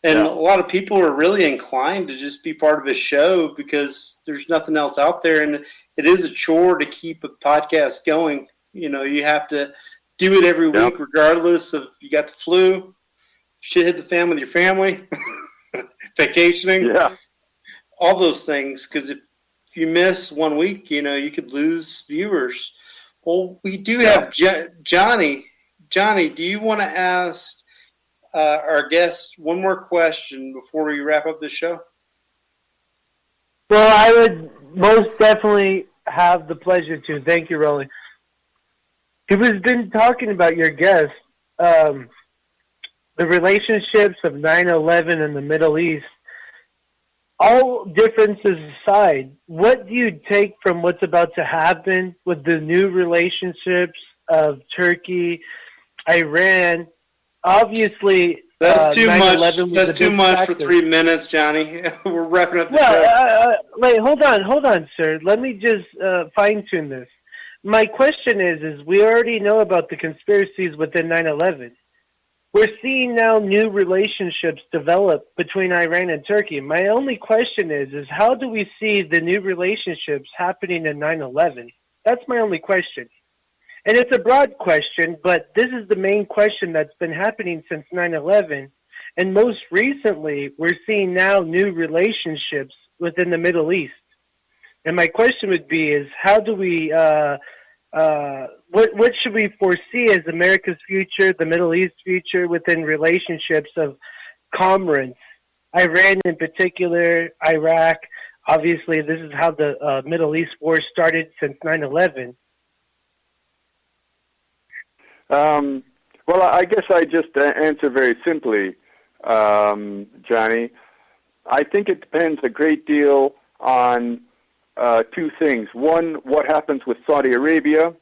And a lot of people are really inclined to just be part of a show because there's nothing else out there. And it is a chore to keep a podcast going. You have to do it every week, regardless of you got the flu, shit hit the fan with your family, vacationing, all those things. Because if you miss 1 week, you could lose viewers. Well, we do have Johnny. Johnny, do you want to ask our guest one more question before we wrap up the show? Well, I would most definitely have the pleasure to. Thank you, Rollie. He was been talking about your guest, the relationships of 9/11 in the Middle East. All differences aside, what do you take from what's about to happen with the new relationships of Turkey, Iran? Obviously, that's too much. That's too much for 3 minutes, Johnny. We're wrapping up the show. Wait, hold on, sir. Let me just fine tune this. My question is we already know about the conspiracies within 9/11. We're seeing now new relationships develop between Iran and Turkey. My only question is how do we see the new relationships happening in 9/11? That's my only question. And it's a broad question, but this is the main question that's been happening since 9/11. And most recently, we're seeing now new relationships within the Middle East. And my question would be is how do we, what should we foresee as America's future, the Middle East future within relationships of comrades? Iran in particular, Iraq, obviously this is how the Middle East war started since 9/11. Well, I guess I just answer very simply, Johnny. I think it depends a great deal on two things. One, what happens with Saudi Arabia,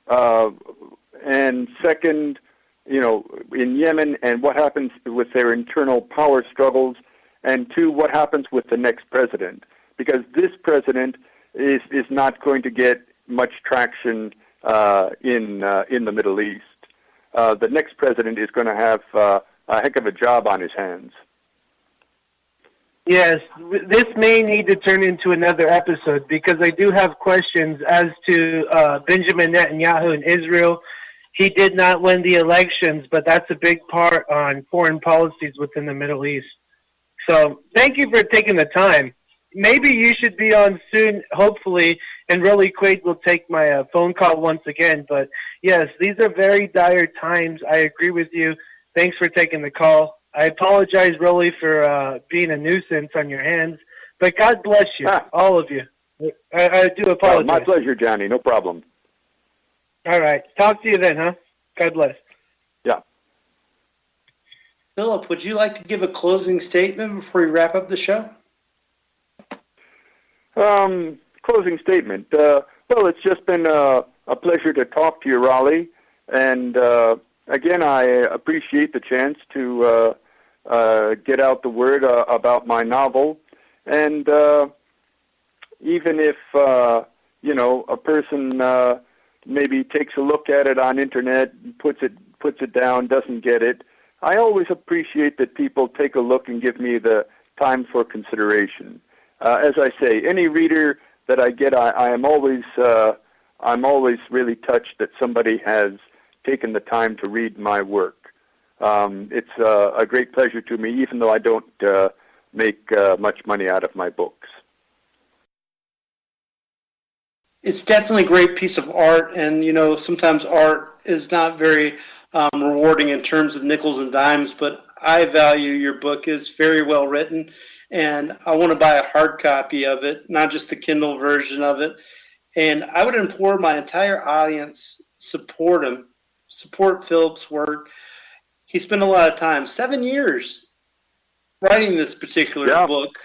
and second, in Yemen, and what happens with their internal power struggles, and two, what happens with the next president. Because this president is not going to get much traction in the Middle East. The next president is going to have a heck of a job on his hands. Yes, this may need to turn into another episode because I do have questions as to Benjamin Netanyahu in Israel. He did not win the elections, but that's a big part on foreign policies within the Middle East. So thank you for taking the time. Maybe you should be on soon, hopefully, and Rollie Quaid will take my phone call once again. But yes, these are very dire times. I agree with you. Thanks for taking the call. I apologize, Rollie, for being a nuisance on your hands, but God bless you, all of you. I do apologize. My pleasure, Johnny. No problem. All right. Talk to you then, huh? God bless. Yeah. Philip, would you like to give a closing statement before we wrap up the show? Closing statement. Well, it's just been a pleasure to talk to you, Rollie, and again, I appreciate the chance to get out the word about my novel. And even if, a person maybe takes a look at it on internet, puts it down, doesn't get it, I always appreciate that people take a look and give me the time for consideration. As I say, any reader that I get, I'm always really touched that somebody has taken the time to read my work. It's a great pleasure to me, even though I don't make much money out of my books. It's definitely a great piece of art, and sometimes art is not very rewarding in terms of nickels and dimes, but I value your book. It's very well written, and I want to buy a hard copy of it, not just the Kindle version of it. And I would implore my entire audience, support him. Support Philip's work. He spent a lot of time, 7 years, writing this particular book.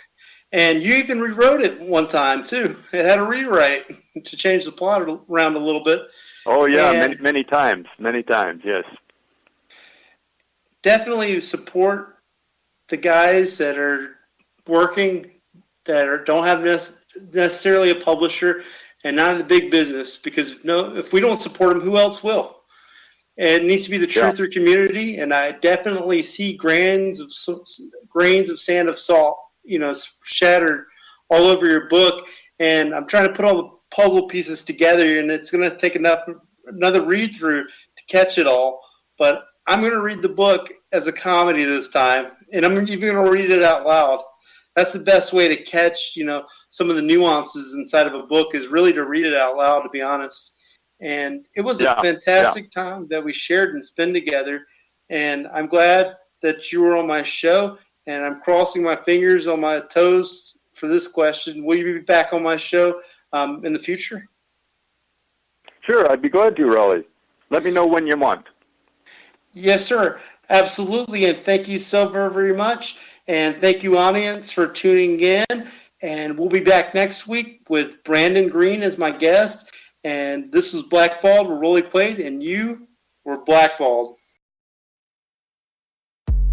And you even rewrote it one time, too. It had a rewrite to change the plot around a little bit. Oh, yeah, many times, yes. Definitely support the guys that are working, that don't have necessarily a publisher and not in the big business, because if we don't support them, who else will? It needs to be the truther community, and I definitely see grains of sand of salt, shattered all over your book. And I'm trying to put all the puzzle pieces together, and it's going to take another read through to catch it all. But I'm going to read the book as a comedy this time, and I'm even going to read it out loud. That's the best way to catch, some of the nuances inside of a book is really to read it out loud, to be honest. And it was a fantastic time that we shared and spent together. And I'm glad that you were on my show. And I'm crossing my fingers on my toes for this question. Will you be back on my show in the future? Sure, I'd be glad to, Rollie. Let me know when you want. Yes, sir. Absolutely. And thank you so very, very much. And thank you, audience, for tuning in. And we'll be back next week with Brandon Green as my guest. And this was Blackballed with Rollie Quaid, and you were Blackballed.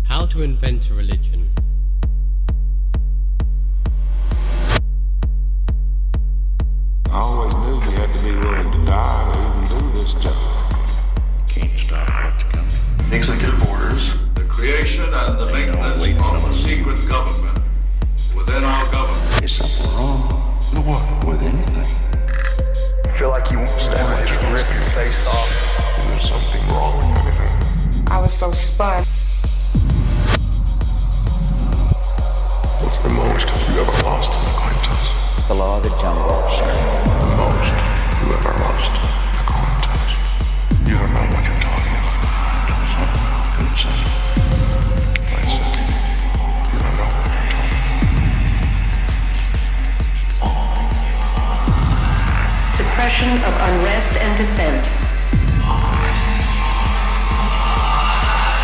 How to invent a religion. I always knew you had to be willing to die to even do this job. Can't stop what's coming. Executive orders. The creation and the maintenance of a secret government within our government. Is something wrong? What? With anything? I feel like you want to rip your face off. There's something wrong with anything. I was so spun. What's the most you ever lost an acquaintance? The law of the jungle. The most you ever lost. I can't touch. You don't know what you're talking about. Good son. I said, you don't know what you're talking about. Suppression of unrest and dissent.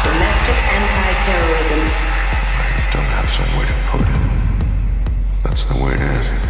Domestic anti-terrorism. I don't have some way to put it. That's the way it is.